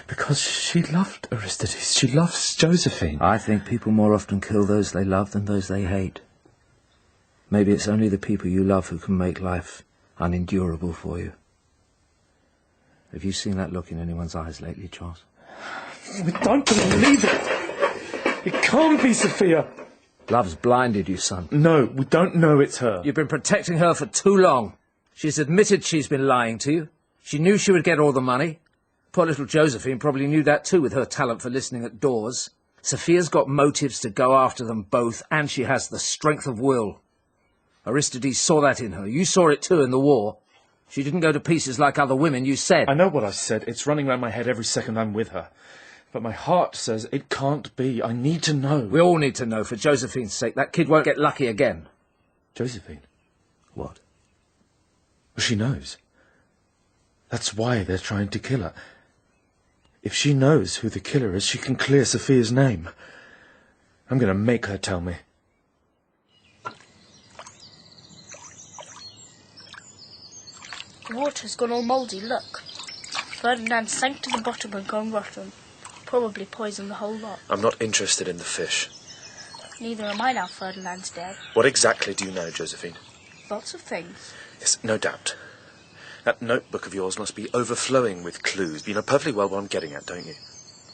Because she loved Aristides. She loves Josephine. I think people more often kill those they love than those they hate. Maybe it's only the people you love who can make life unendurable for you. Have you seen that look in anyone's eyes lately, Charles? I don't believe it. It can't be Sophia. Love's blinded you, son. No, we don't know it's her. You've been protecting her for too long. She's admitted she's been lying to you. She knew she would get all the money. Poor little Josephine probably knew that too, with her talent for listening at doors. Sophia's got motives to go after them both, and she has the strength of will. Aristides saw that in her. You saw it too in the war. She didn't go to pieces like other women, you said. I know what I said. It's running round my head every second I'm with her. But my heart says it can't be. I need to know. We all need to know, for Josephine's sake. That kid won't get lucky again. Josephine? What? Well, she knows. That's why they're trying to kill her. If she knows who the killer is, she can clear Sophia's name. I'm going to make her tell me. The water's gone all mouldy, look. Ferdinand sank to the bottom and gone rotten. Probably poisoned the whole lot. I'm not interested in the fish. Neither am I now Ferdinand's dead. What exactly do you know, Josephine? Lots of things. Yes, no doubt. That notebook of yours must be overflowing with clues. You know perfectly well what I'm getting at, don't you?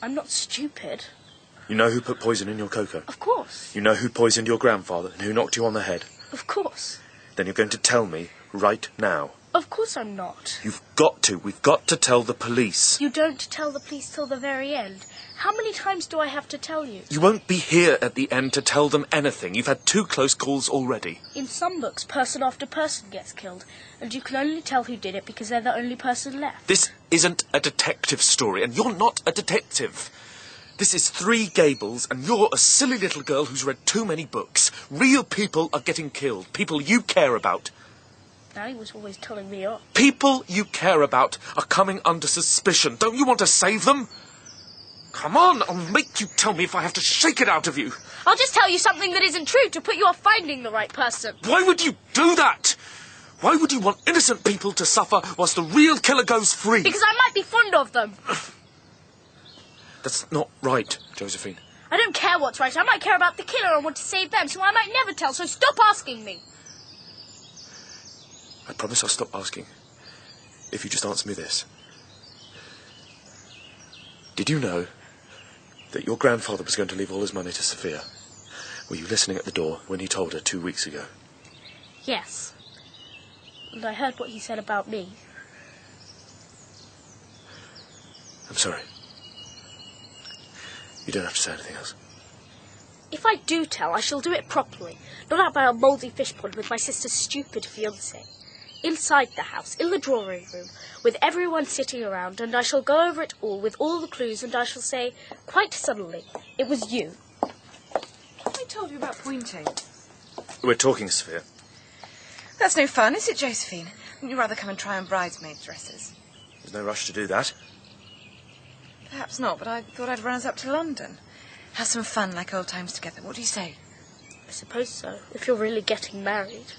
I'm not stupid. You know who put poison in your cocoa? Of course. You know who poisoned your grandfather and who knocked you on the head? Of course. Then you're going to tell me right now. Of course I'm not. You've got to. We've got to tell the police. You don't tell the police till the very end. How many times do I have to tell you? You won't be here at the end to tell them anything. You've had 2 close calls already. In some books, person after person gets killed, and you can only tell who did it because they're the only person left. This isn't a detective story, and you're not a detective. This is Three Gables, and you're a silly little girl who's read too many books. Real people are getting killed. People you care about. Daddy was always telling me off. People you care about are coming under suspicion. Don't you want to save them? Come on, I'll make you tell me if I have to shake it out of you. I'll just tell you something that isn't true to put you off finding the right person. Why would you do that? Why would you want innocent people to suffer whilst the real killer goes free? Because I might be fond of them. That's not right, Josephine. I don't care what's right. I might care about the killer and want to save them, so I might never tell, so stop asking me. I promise I'll stop asking if you just answer me this. Did you know that your grandfather was going to leave all his money to Sophia? Were you listening at the door when he told her 2 weeks ago? Yes. And I heard what he said about me. I'm sorry. You don't have to say anything else. If I do tell, I shall do it properly, not out by a mouldy fish pond with my sister's stupid fiancé. Inside the house, in the drawing room, with everyone sitting around, and I shall go over it all with all the clues, and I shall say, quite suddenly, it was you. I told you about pointing. We're talking, Sophia. That's no fun, is it, Josephine? Wouldn't you rather come and try on bridesmaid dresses? There's no rush to do that. Perhaps not, but I thought I'd run us up to London. Have some fun like old times together. What do you say? I suppose so, if you're really getting married.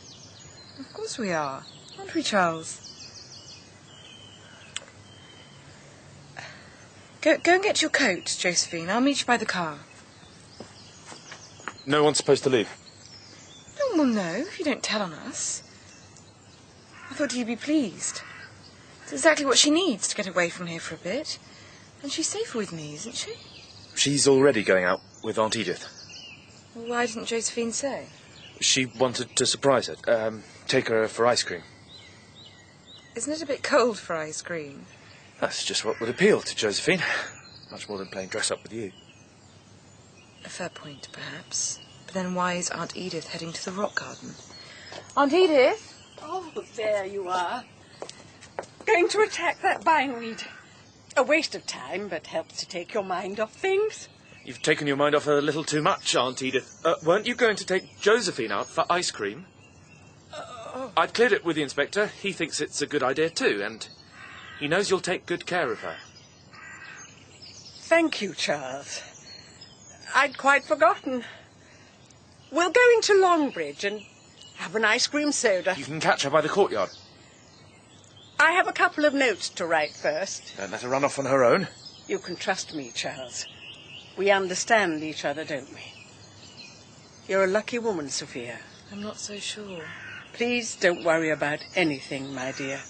Of course we are. Aren't we, Charles? Go and get your coat, Josephine. I'll meet you by the car. No one's supposed to leave. No one will know if you don't tell on us. I thought you'd be pleased. It's exactly what she needs to get away from here for a bit. And she's safer with me, isn't she? She's already going out with Aunt Edith. Well, why didn't Josephine say? She wanted to surprise her. Take her for ice cream. Isn't it a bit cold for ice cream? That's just what would appeal to Josephine. Much more than playing dress-up with you. A fair point, perhaps. But then why is Aunt Edith heading to the rock garden? Aunt Edith? Oh, there you are. Going to attack that bindweed. A waste of time, but helps to take your mind off things. You've taken your mind off her a little too much, Aunt Edith. Weren't you going to take Josephine out for ice cream? I'd cleared it with the inspector. He thinks it's a good idea too, and he knows you'll take good care of her. Thank you, Charles. I'd quite forgotten. We'll go into Longbridge and have an ice cream soda. You can catch her by the courtyard. I have a couple of notes to write first. Don't let her run off on her own. You can trust me, Charles. We understand each other, don't we? You're a lucky woman, Sophia. I'm not so sure. Please don't worry about anything, my dear.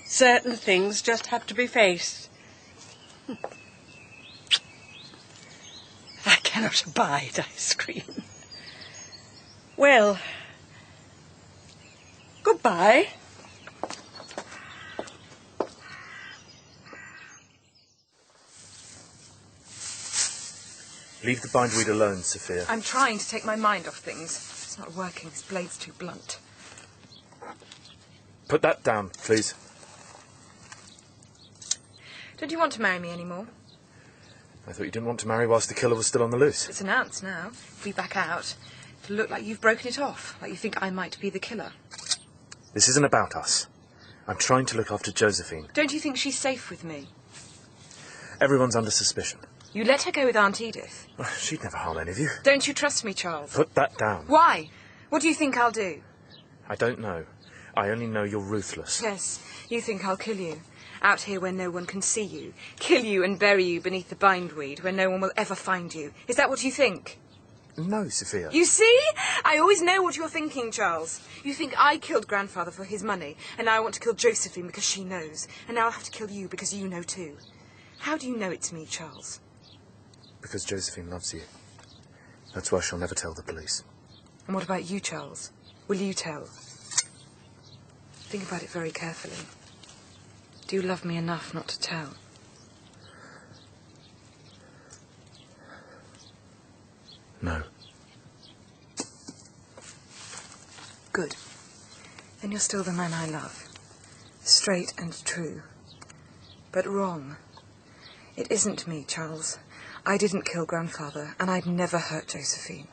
Certain things just have to be faced. I cannot abide ice cream. Well, goodbye. Leave the bindweed alone, Sophia. I'm trying to take my mind off things. It's not working. This blade's too blunt. Put that down, please. Don't you want to marry me anymore? I thought you didn't want to marry whilst the killer was still on the loose. It's announced now. If we back out, it'll look like you've broken it off, like you think I might be the killer. This isn't about us. I'm trying to look after Josephine. Don't you think she's safe with me? Everyone's under suspicion. You let her go with Aunt Edith. She'd never harm any of you. Don't you trust me, Charles? Put that down. Why? What do you think I'll do? I don't know. I only know you're ruthless. Yes, you think I'll kill you. Out here where no one can see you. Kill you and bury you beneath the bindweed where no one will ever find you. Is that what you think? No, Sophia. You see? I always know what you're thinking, Charles. You think I killed Grandfather for his money, and now I want to kill Josephine because she knows, and now I'll have to kill you because you know too. How do you know it's me, Charles? Because Josephine loves you. That's why she'll never tell the police. And what about you, Charles? Will you tell? Think about it very carefully. Do you love me enough not to tell? No. Good. Then you're still the man I love. Straight and true. But wrong. It isn't me, Charles. I didn't kill Grandfather, and I'd never hurt Josephine.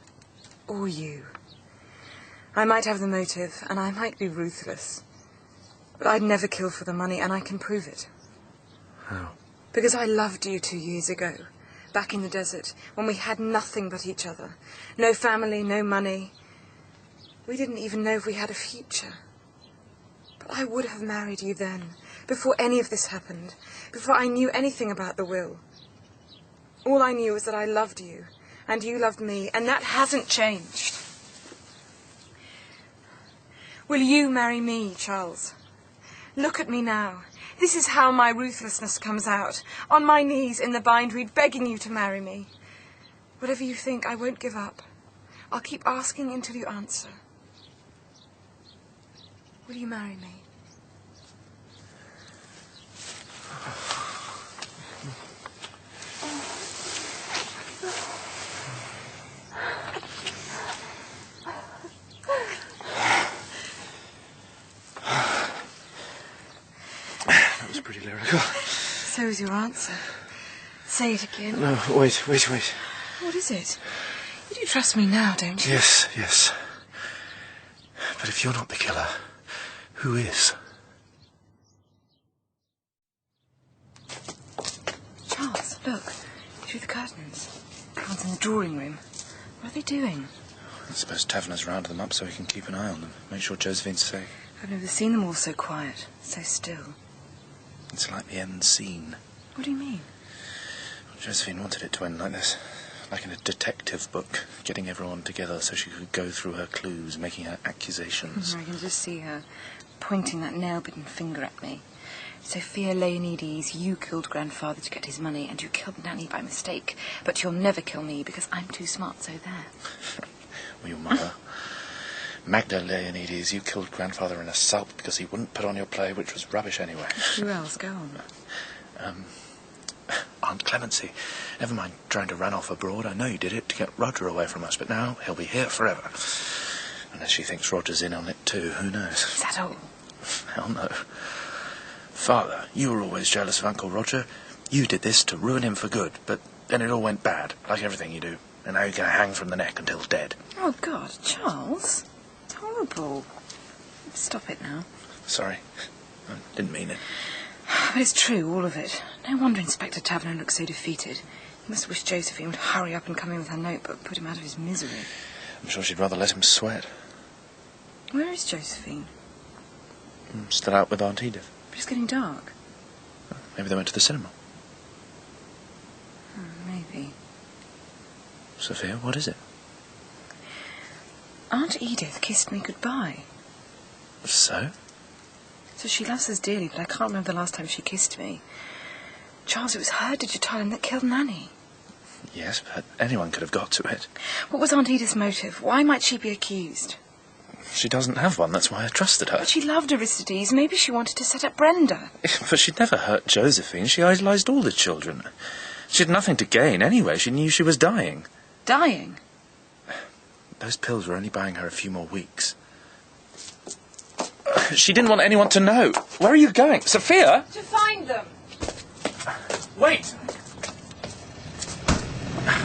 Or you. I might have the motive, and I might be ruthless. But I'd never kill for the money, and I can prove it. How? Because I loved you 2 years ago, back in the desert, when we had nothing but each other. No family, no money. We didn't even know if we had a future. But I would have married you then, before any of this happened, before I knew anything about the will. All I knew was that I loved you, and you loved me, and that hasn't changed. Will you marry me, Charles? Look at me now. This is how my ruthlessness comes out. On my knees in the bindweed, begging you to marry me. Whatever you think, I won't give up. I'll keep asking until you answer. Will you marry me? That was pretty lyrical. So is your answer. Say it again. No, wait. What is it? You do trust me now, don't you? Yes. But if you're not the killer, who is? Charles, look. Through the curtains. Everyone's in the drawing room. What are they doing? I suppose Taverner's rounded them up so he can keep an eye on them. Make sure Josephine's safe. I've never seen them all so quiet, so still. It's like the end scene. What do you mean? Josephine wanted it to end like this. Like in a detective book, getting everyone together so she could go through her clues, making her accusations. I can just see her pointing that nail-bitten finger at me. Sophia Leonides, you killed Grandfather to get his money, and you killed Nanny by mistake. But you'll never kill me because I'm too smart, so there. Or your mother. Magda Leonides, you killed Grandfather in assault because he wouldn't put on your play, which was rubbish anyway. Who else? Go on. Aunt Clemency. Never mind trying to run off abroad. I know you did it to get Roger away from us, but now he'll be here forever. Unless she thinks Roger's in on it too, who knows? Is that all? Hell no. Father, you were always jealous of Uncle Roger. You did this to ruin him for good, but then it all went bad, like everything you do. And now you're going to hang from the neck until dead. Oh, God, Charles. It's horrible. Stop it now. Sorry. I didn't mean it. But it's true, all of it. No wonder Inspector Taverner looks so defeated. He must wish Josephine would hurry up and come in with her notebook, put him out of his misery. I'm sure she'd rather let him sweat. Where is Josephine? Still out with Aunt Edith. But it's getting dark. Maybe they went to the cinema. Maybe. Sophia, what is it? Aunt Edith kissed me goodbye. So? So she loves us dearly, but I can't remember the last time she kissed me. Charles, it was her, did you tell him, that killed Nanny? Yes, but anyone could have got to it. What was Aunt Edith's motive? Why might she be accused? She doesn't have one, that's why I trusted her. But she loved Aristides. Maybe she wanted to set up Brenda. But she'd never hurt Josephine. She idolised all the children. She had nothing to gain anyway. She knew she was dying. Dying? Those pills were only buying her a few more weeks. She didn't want anyone to know. Where are you going? Sophia? To find them. Wait!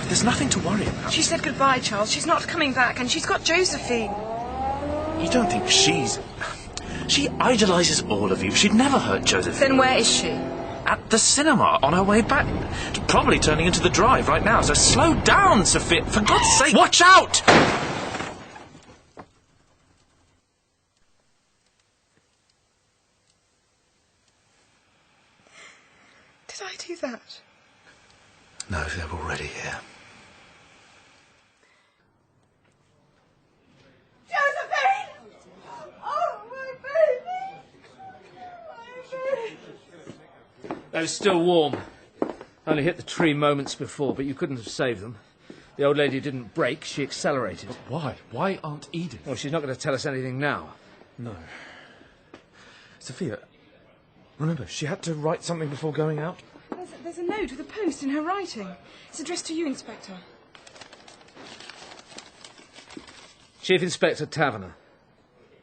There's nothing to worry about. She said goodbye, Charles. She's not coming back, and she's got Josephine. You don't think she's... She idolises all of you. She'd never hurt Josephine. Then where is she? At the cinema, on her way back. Probably turning into the drive right now, so slow down, Sophia. For God's sake, watch out! Did I do that? No, they're already here. Josephine! Oh, my baby! My baby! They were still warm. Only hit the tree moments before, but you couldn't have saved them. The old lady didn't brake, she accelerated. But why? Why Aunt Edith? Well, she's not going to tell us anything now. No. Sophia, remember, she had to write something before going out. There's a note with a post in her writing. It's addressed to you, Inspector. Chief Inspector Taverner,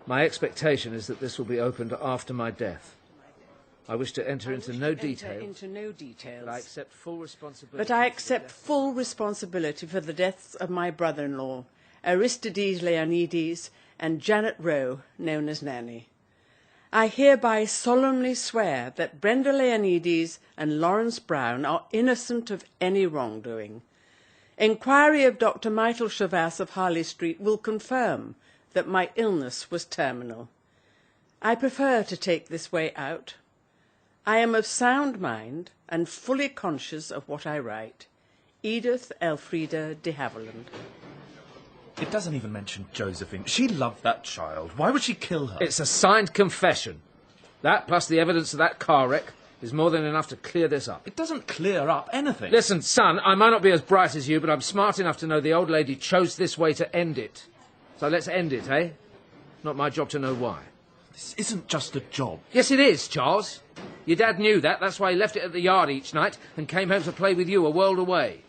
my expectation is that this will be opened after my death. I wish to enter into no details. But I accept full responsibility. But I accept full responsibility for the deaths of my brother-in-law, Aristide Leonides, and Janet Rowe, known as Nanny. I hereby solemnly swear that Brenda Leonides and Lawrence Brown are innocent of any wrongdoing. Inquiry of Dr. Michael Chavas of Harley Street will confirm that my illness was terminal. I prefer to take this way out. I am of sound mind and fully conscious of what I write. Edith Elfrida de Havilland. It doesn't even mention Josephine. She loved that child. Why would she kill her? It's a signed confession. That, plus the evidence of that car wreck, is more than enough to clear this up. It doesn't clear up anything. Listen, son, I might not be as bright as you, but I'm smart enough to know the old lady chose this way to end it. So let's end it, eh? Not my job to know why. This isn't just a job. Yes, it is, Charles. Your dad knew that. That's why he left it at the yard each night and came home to play with you a world away.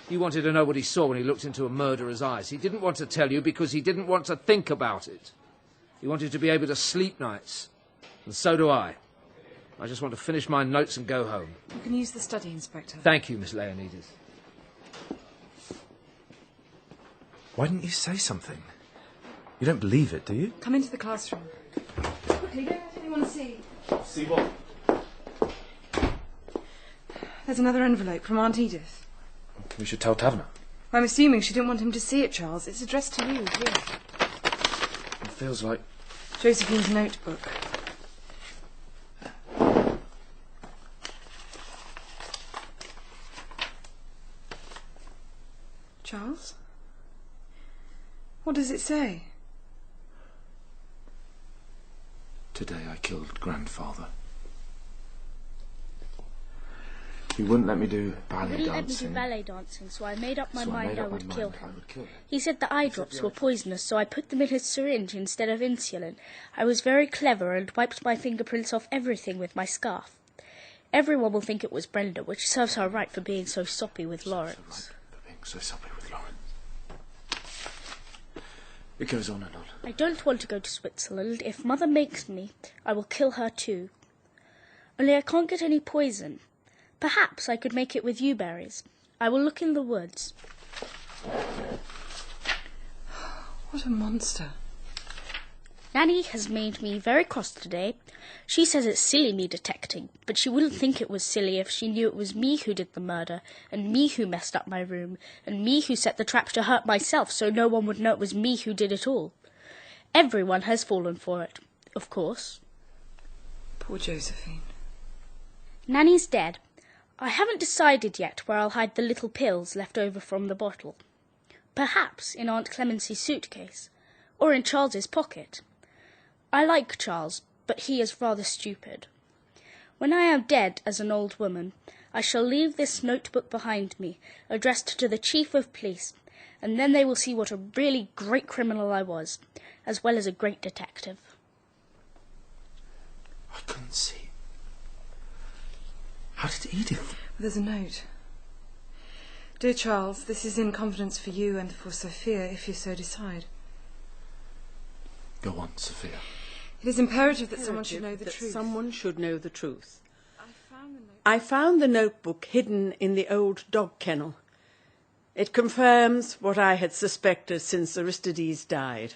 You wanted to know what he saw when he looked into a murderer's eyes. He didn't want to tell you because he didn't want to think about it. He wanted to be able to sleep nights. And so do I. I just want to finish my notes and go home. You can use the study, Inspector. Thank you, Miss Leonidas. Why didn't you say something? You don't believe it, do you? Come into the classroom. Quickly, don't let anyone see. See what? There's another envelope from Aunt Edith. We should tell Taverner. I'm assuming she didn't want him to see it, Charles. It's addressed to you, here. It feels like... Josephine's notebook. Charles? What does it say? Today I killed grandfather. He wouldn't let me do ballet He wouldn't let me dancing. do ballet dancing, so I made up my So I mind made I up my would kill mind him. I would kill him. He said the eye drops were poisonous, so I put them in his syringe instead of insulin. I was very clever and wiped my fingerprints off everything with my scarf. Everyone will think it was Brenda, which serves her right for being so soppy with Lawrence. So soppy with Lawrence. It goes on and on. I don't want to go to Switzerland. If Mother makes me, I will kill her too. Only I can't get any poison. Perhaps I could make it with yew berries. I will look in the woods. What a monster. Nanny has made me very cross today. She says it's silly me detecting, but she wouldn't think it was silly if she knew it was me who did the murder, and me who messed up my room, and me who set the trap to hurt myself so no one would know it was me who did it all. Everyone has fallen for it, of course. Poor Josephine. Nanny's dead. I haven't decided yet where I'll hide the little pills left over from the bottle. Perhaps in Aunt Clemency's suitcase, or in Charles's pocket. I like Charles, but he is rather stupid. When I am dead as an old woman, I shall leave this notebook behind me, addressed to the Chief of Police, and then they will see what a really great criminal I was, as well as a great detective. I couldn't see. How did Edith? There's a note. Dear Charles, this is in confidence for you and for Sophia, if you so decide. Go on, Sophia. It is imperative that someone should know the truth. Someone should know the truth. I found the notebook hidden in the old dog kennel. It confirms what I had suspected since Aristides died,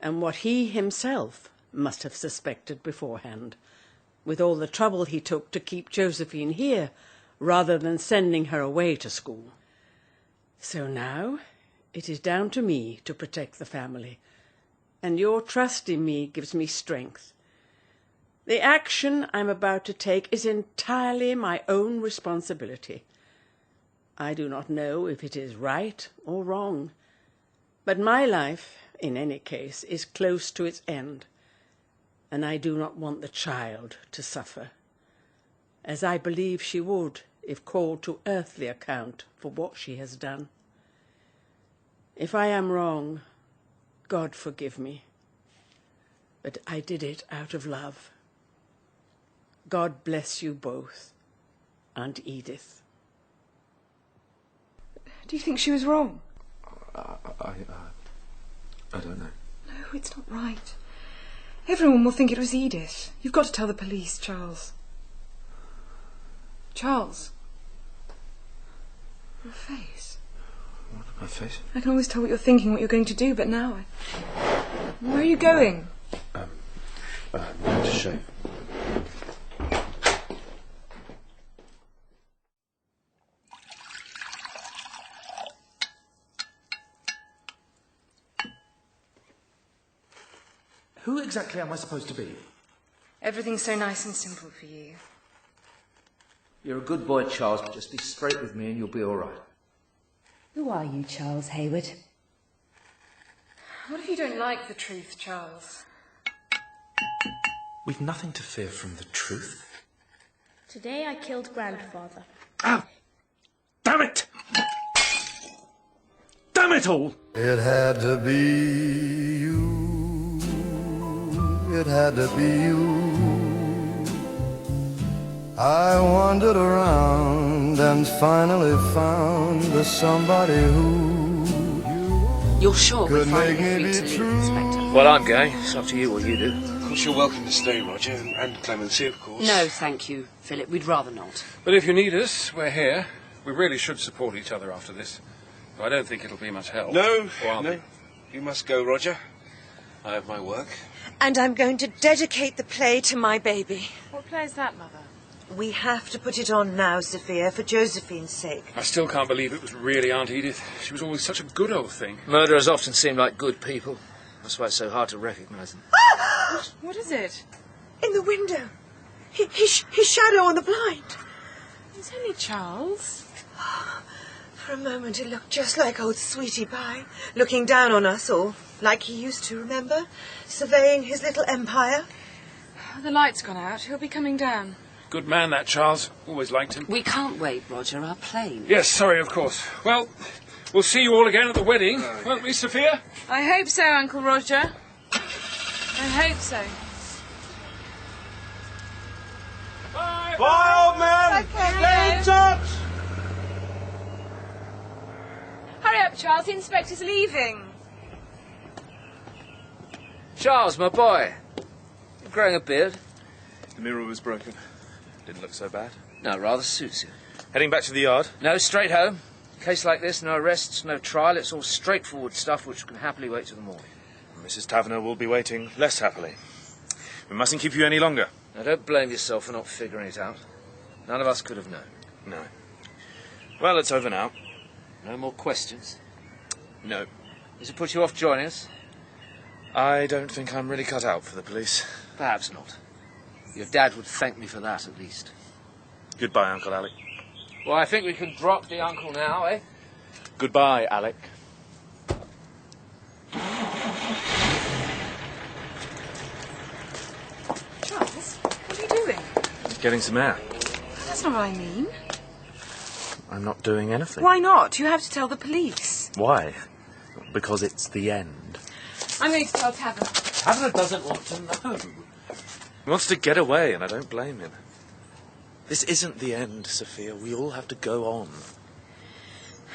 and what he himself must have suspected beforehand, with all the trouble he took to keep Josephine here, rather than sending her away to school. So now it is down to me to protect the family, and your trust in me gives me strength. The action I'm about to take is entirely my own responsibility. I do not know if it is right or wrong, but my life, in any case, is close to its end, and I do not want the child to suffer, as I believe she would if called to earthly account for what she has done. If I am wrong, God forgive me, but I did it out of love. God bless you both, Aunt Edith. Do you think she was wrong? I don't know. No, it's not right. Everyone will think it was Edith. You've got to tell the police, Charles. Charles. Your face. What, my face? I can always tell what you're thinking, what you're going to do, but now Where are you going? I'm going to shave. Who exactly am I supposed to be? Everything's so nice and simple for you. You're a good boy, Charles, but just be straight with me and you'll be all right. Who are you, Charles Hayward? What if you don't like the truth, Charles? We've nothing to fear from the truth. Today I killed grandfather. Ah! Damn it! Damn it all! It had to be you. It had to be you. I wandered around and finally found the somebody who You're sure we're could finally make me free to be leave, true. Inspector? Well, I'm going. It's up to you what you do. Of course, you're welcome to stay, Roger, and Clemency, of course. No, thank you, Philip. We'd rather not. But if you need us, we're here. We really should support each other after this. Though I don't think it'll be much help. No, Or no. You must go, Roger. I have my work. And I'm going to dedicate the play to my baby. What play is that, Mother? We have to put it on now, Sophia, for Josephine's sake. I still can't believe it was really Aunt Edith. She was always such a good old thing. Murderers often seem like good people. That's why it's so hard to recognise them. What is it? In the window. His shadow on the blind. It's only Charles. For a moment it looked just like old Sweetie Pie, looking down on us all, like he used to, remember? Surveying his little empire. The light's gone out. He'll be coming down. Good man, that Charles. Always liked him. We can't wait, Roger. Our plane. Yes, sorry, of course. Well, we'll see you all again at the wedding, won't we, Sophia? I hope so, Uncle Roger. I hope so. Bye! Bye, old man! Okay. Stay in touch! Hurry up, Charles. The inspector's leaving. Charles, my boy. You're growing a beard. The mirror was broken. Didn't look so bad. No, it rather suits you. Heading back to the yard? No, straight home. Case like this, no arrests, no trial. It's all straightforward stuff which can happily wait till the morning. Mrs. Taverner will be waiting less happily. We mustn't keep you any longer. Now, don't blame yourself for not figuring it out. None of us could have known. No. Well, it's over now. No more questions? No. Does it put you off joining us? I don't think I'm really cut out for the police. Perhaps not. Your dad would thank me for that, at least. Goodbye, Uncle Alec. Well, I think we can drop the uncle now, eh? Goodbye, Alec. Charles, what are you doing? Getting some air. That's not what I mean. I'm not doing anything. Why not? You have to tell the police. Why? Because it's the end. I'm going to tell Taverner. Taverner doesn't want to know. He wants to get away, and I don't blame him. This isn't the end, Sophia. We all have to go on.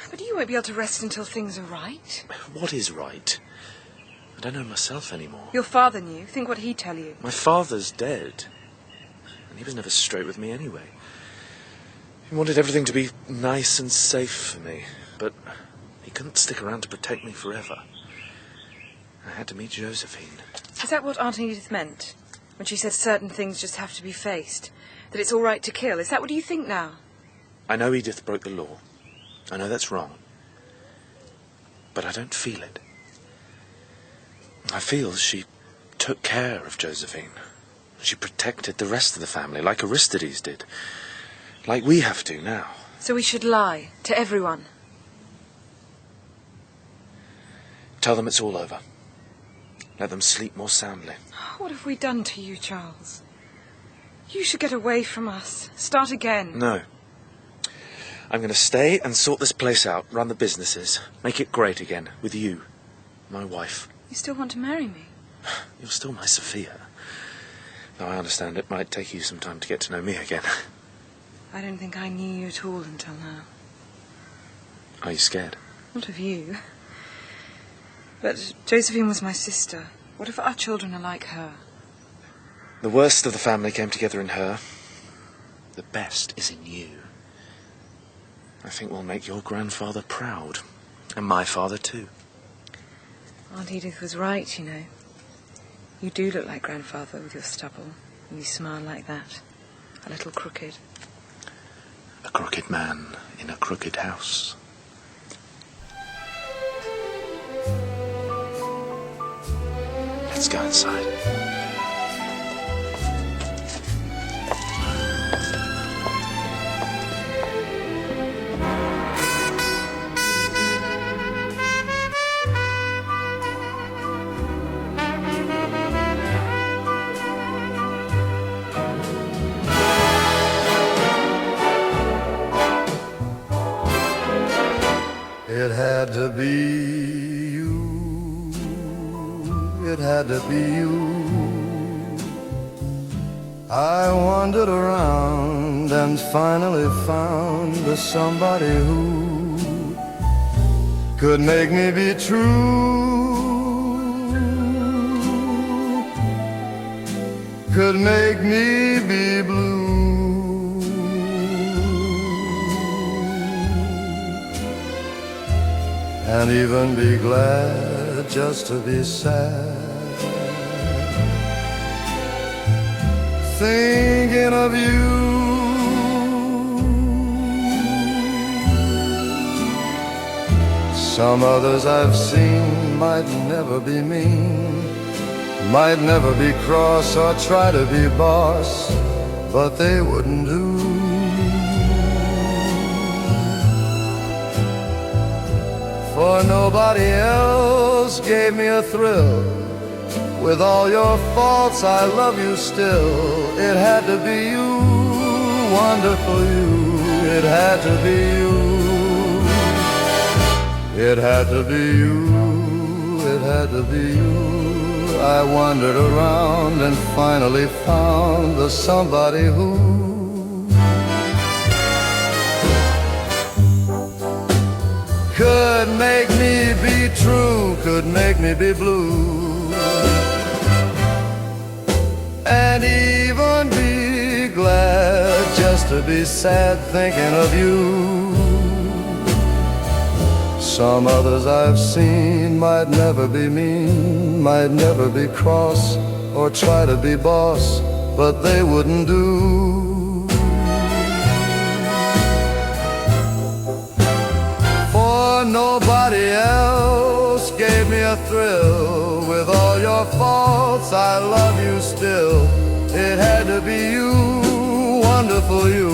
But you won't be able to rest until things are right. What is right? I don't know myself anymore. Your father knew. Think what he'd tell you. My father's dead. And he was never straight with me anyway. He wanted everything to be nice and safe for me, but he couldn't stick around to protect me forever. I had to meet Josephine. Is that what Aunt Edith meant? When she said certain things just have to be faced? That it's all right to kill? Is that what you think now? I know Edith broke the law. I know that's wrong. But I don't feel it. I feel she took care of Josephine. She protected the rest of the family, like Aristides did. Like we have to now. So we should lie to everyone? Tell them it's all over. Let them sleep more soundly. What have we done to you, Charles? You should get away from us. Start again. No. I'm going to stay and sort this place out, run the businesses, make it great again, with you, my wife. You still want to marry me? You're still my Sophia. Now, I understand it might take you some time to get to know me again. I don't think I knew you at all until now. Are you scared? Not of you. But Josephine was my sister. What if our children are like her? The worst of the family came together in her. The best is in you. I think we'll make your grandfather proud. And my father too. Aunt Edith was right, you know. You do look like grandfather with your stubble. And you smile like that. A little crooked. A crooked man in a crooked house. Let's go inside. It had to be you, it had to be you. I wandered around and finally found somebody who could make me be true, could make me be blue. And even be glad just to be sad, thinking of you. Some others I've seen might never be mean, might never be cross or try to be boss, but they wouldn't do. For nobody else gave me a thrill. With all your faults, I love you still. It had to be you, wonderful you. It had to be you. It had to be you. It had to be you. I wandered around and finally found the somebody who could make me be true, could make me be blue, and even be glad just to be sad thinking of you. Some others I've seen might never be mean, might never be cross or try to be boss, but they wouldn't do. Nobody else gave me a thrill. With all your faults, I love you still. It had to be you, wonderful you.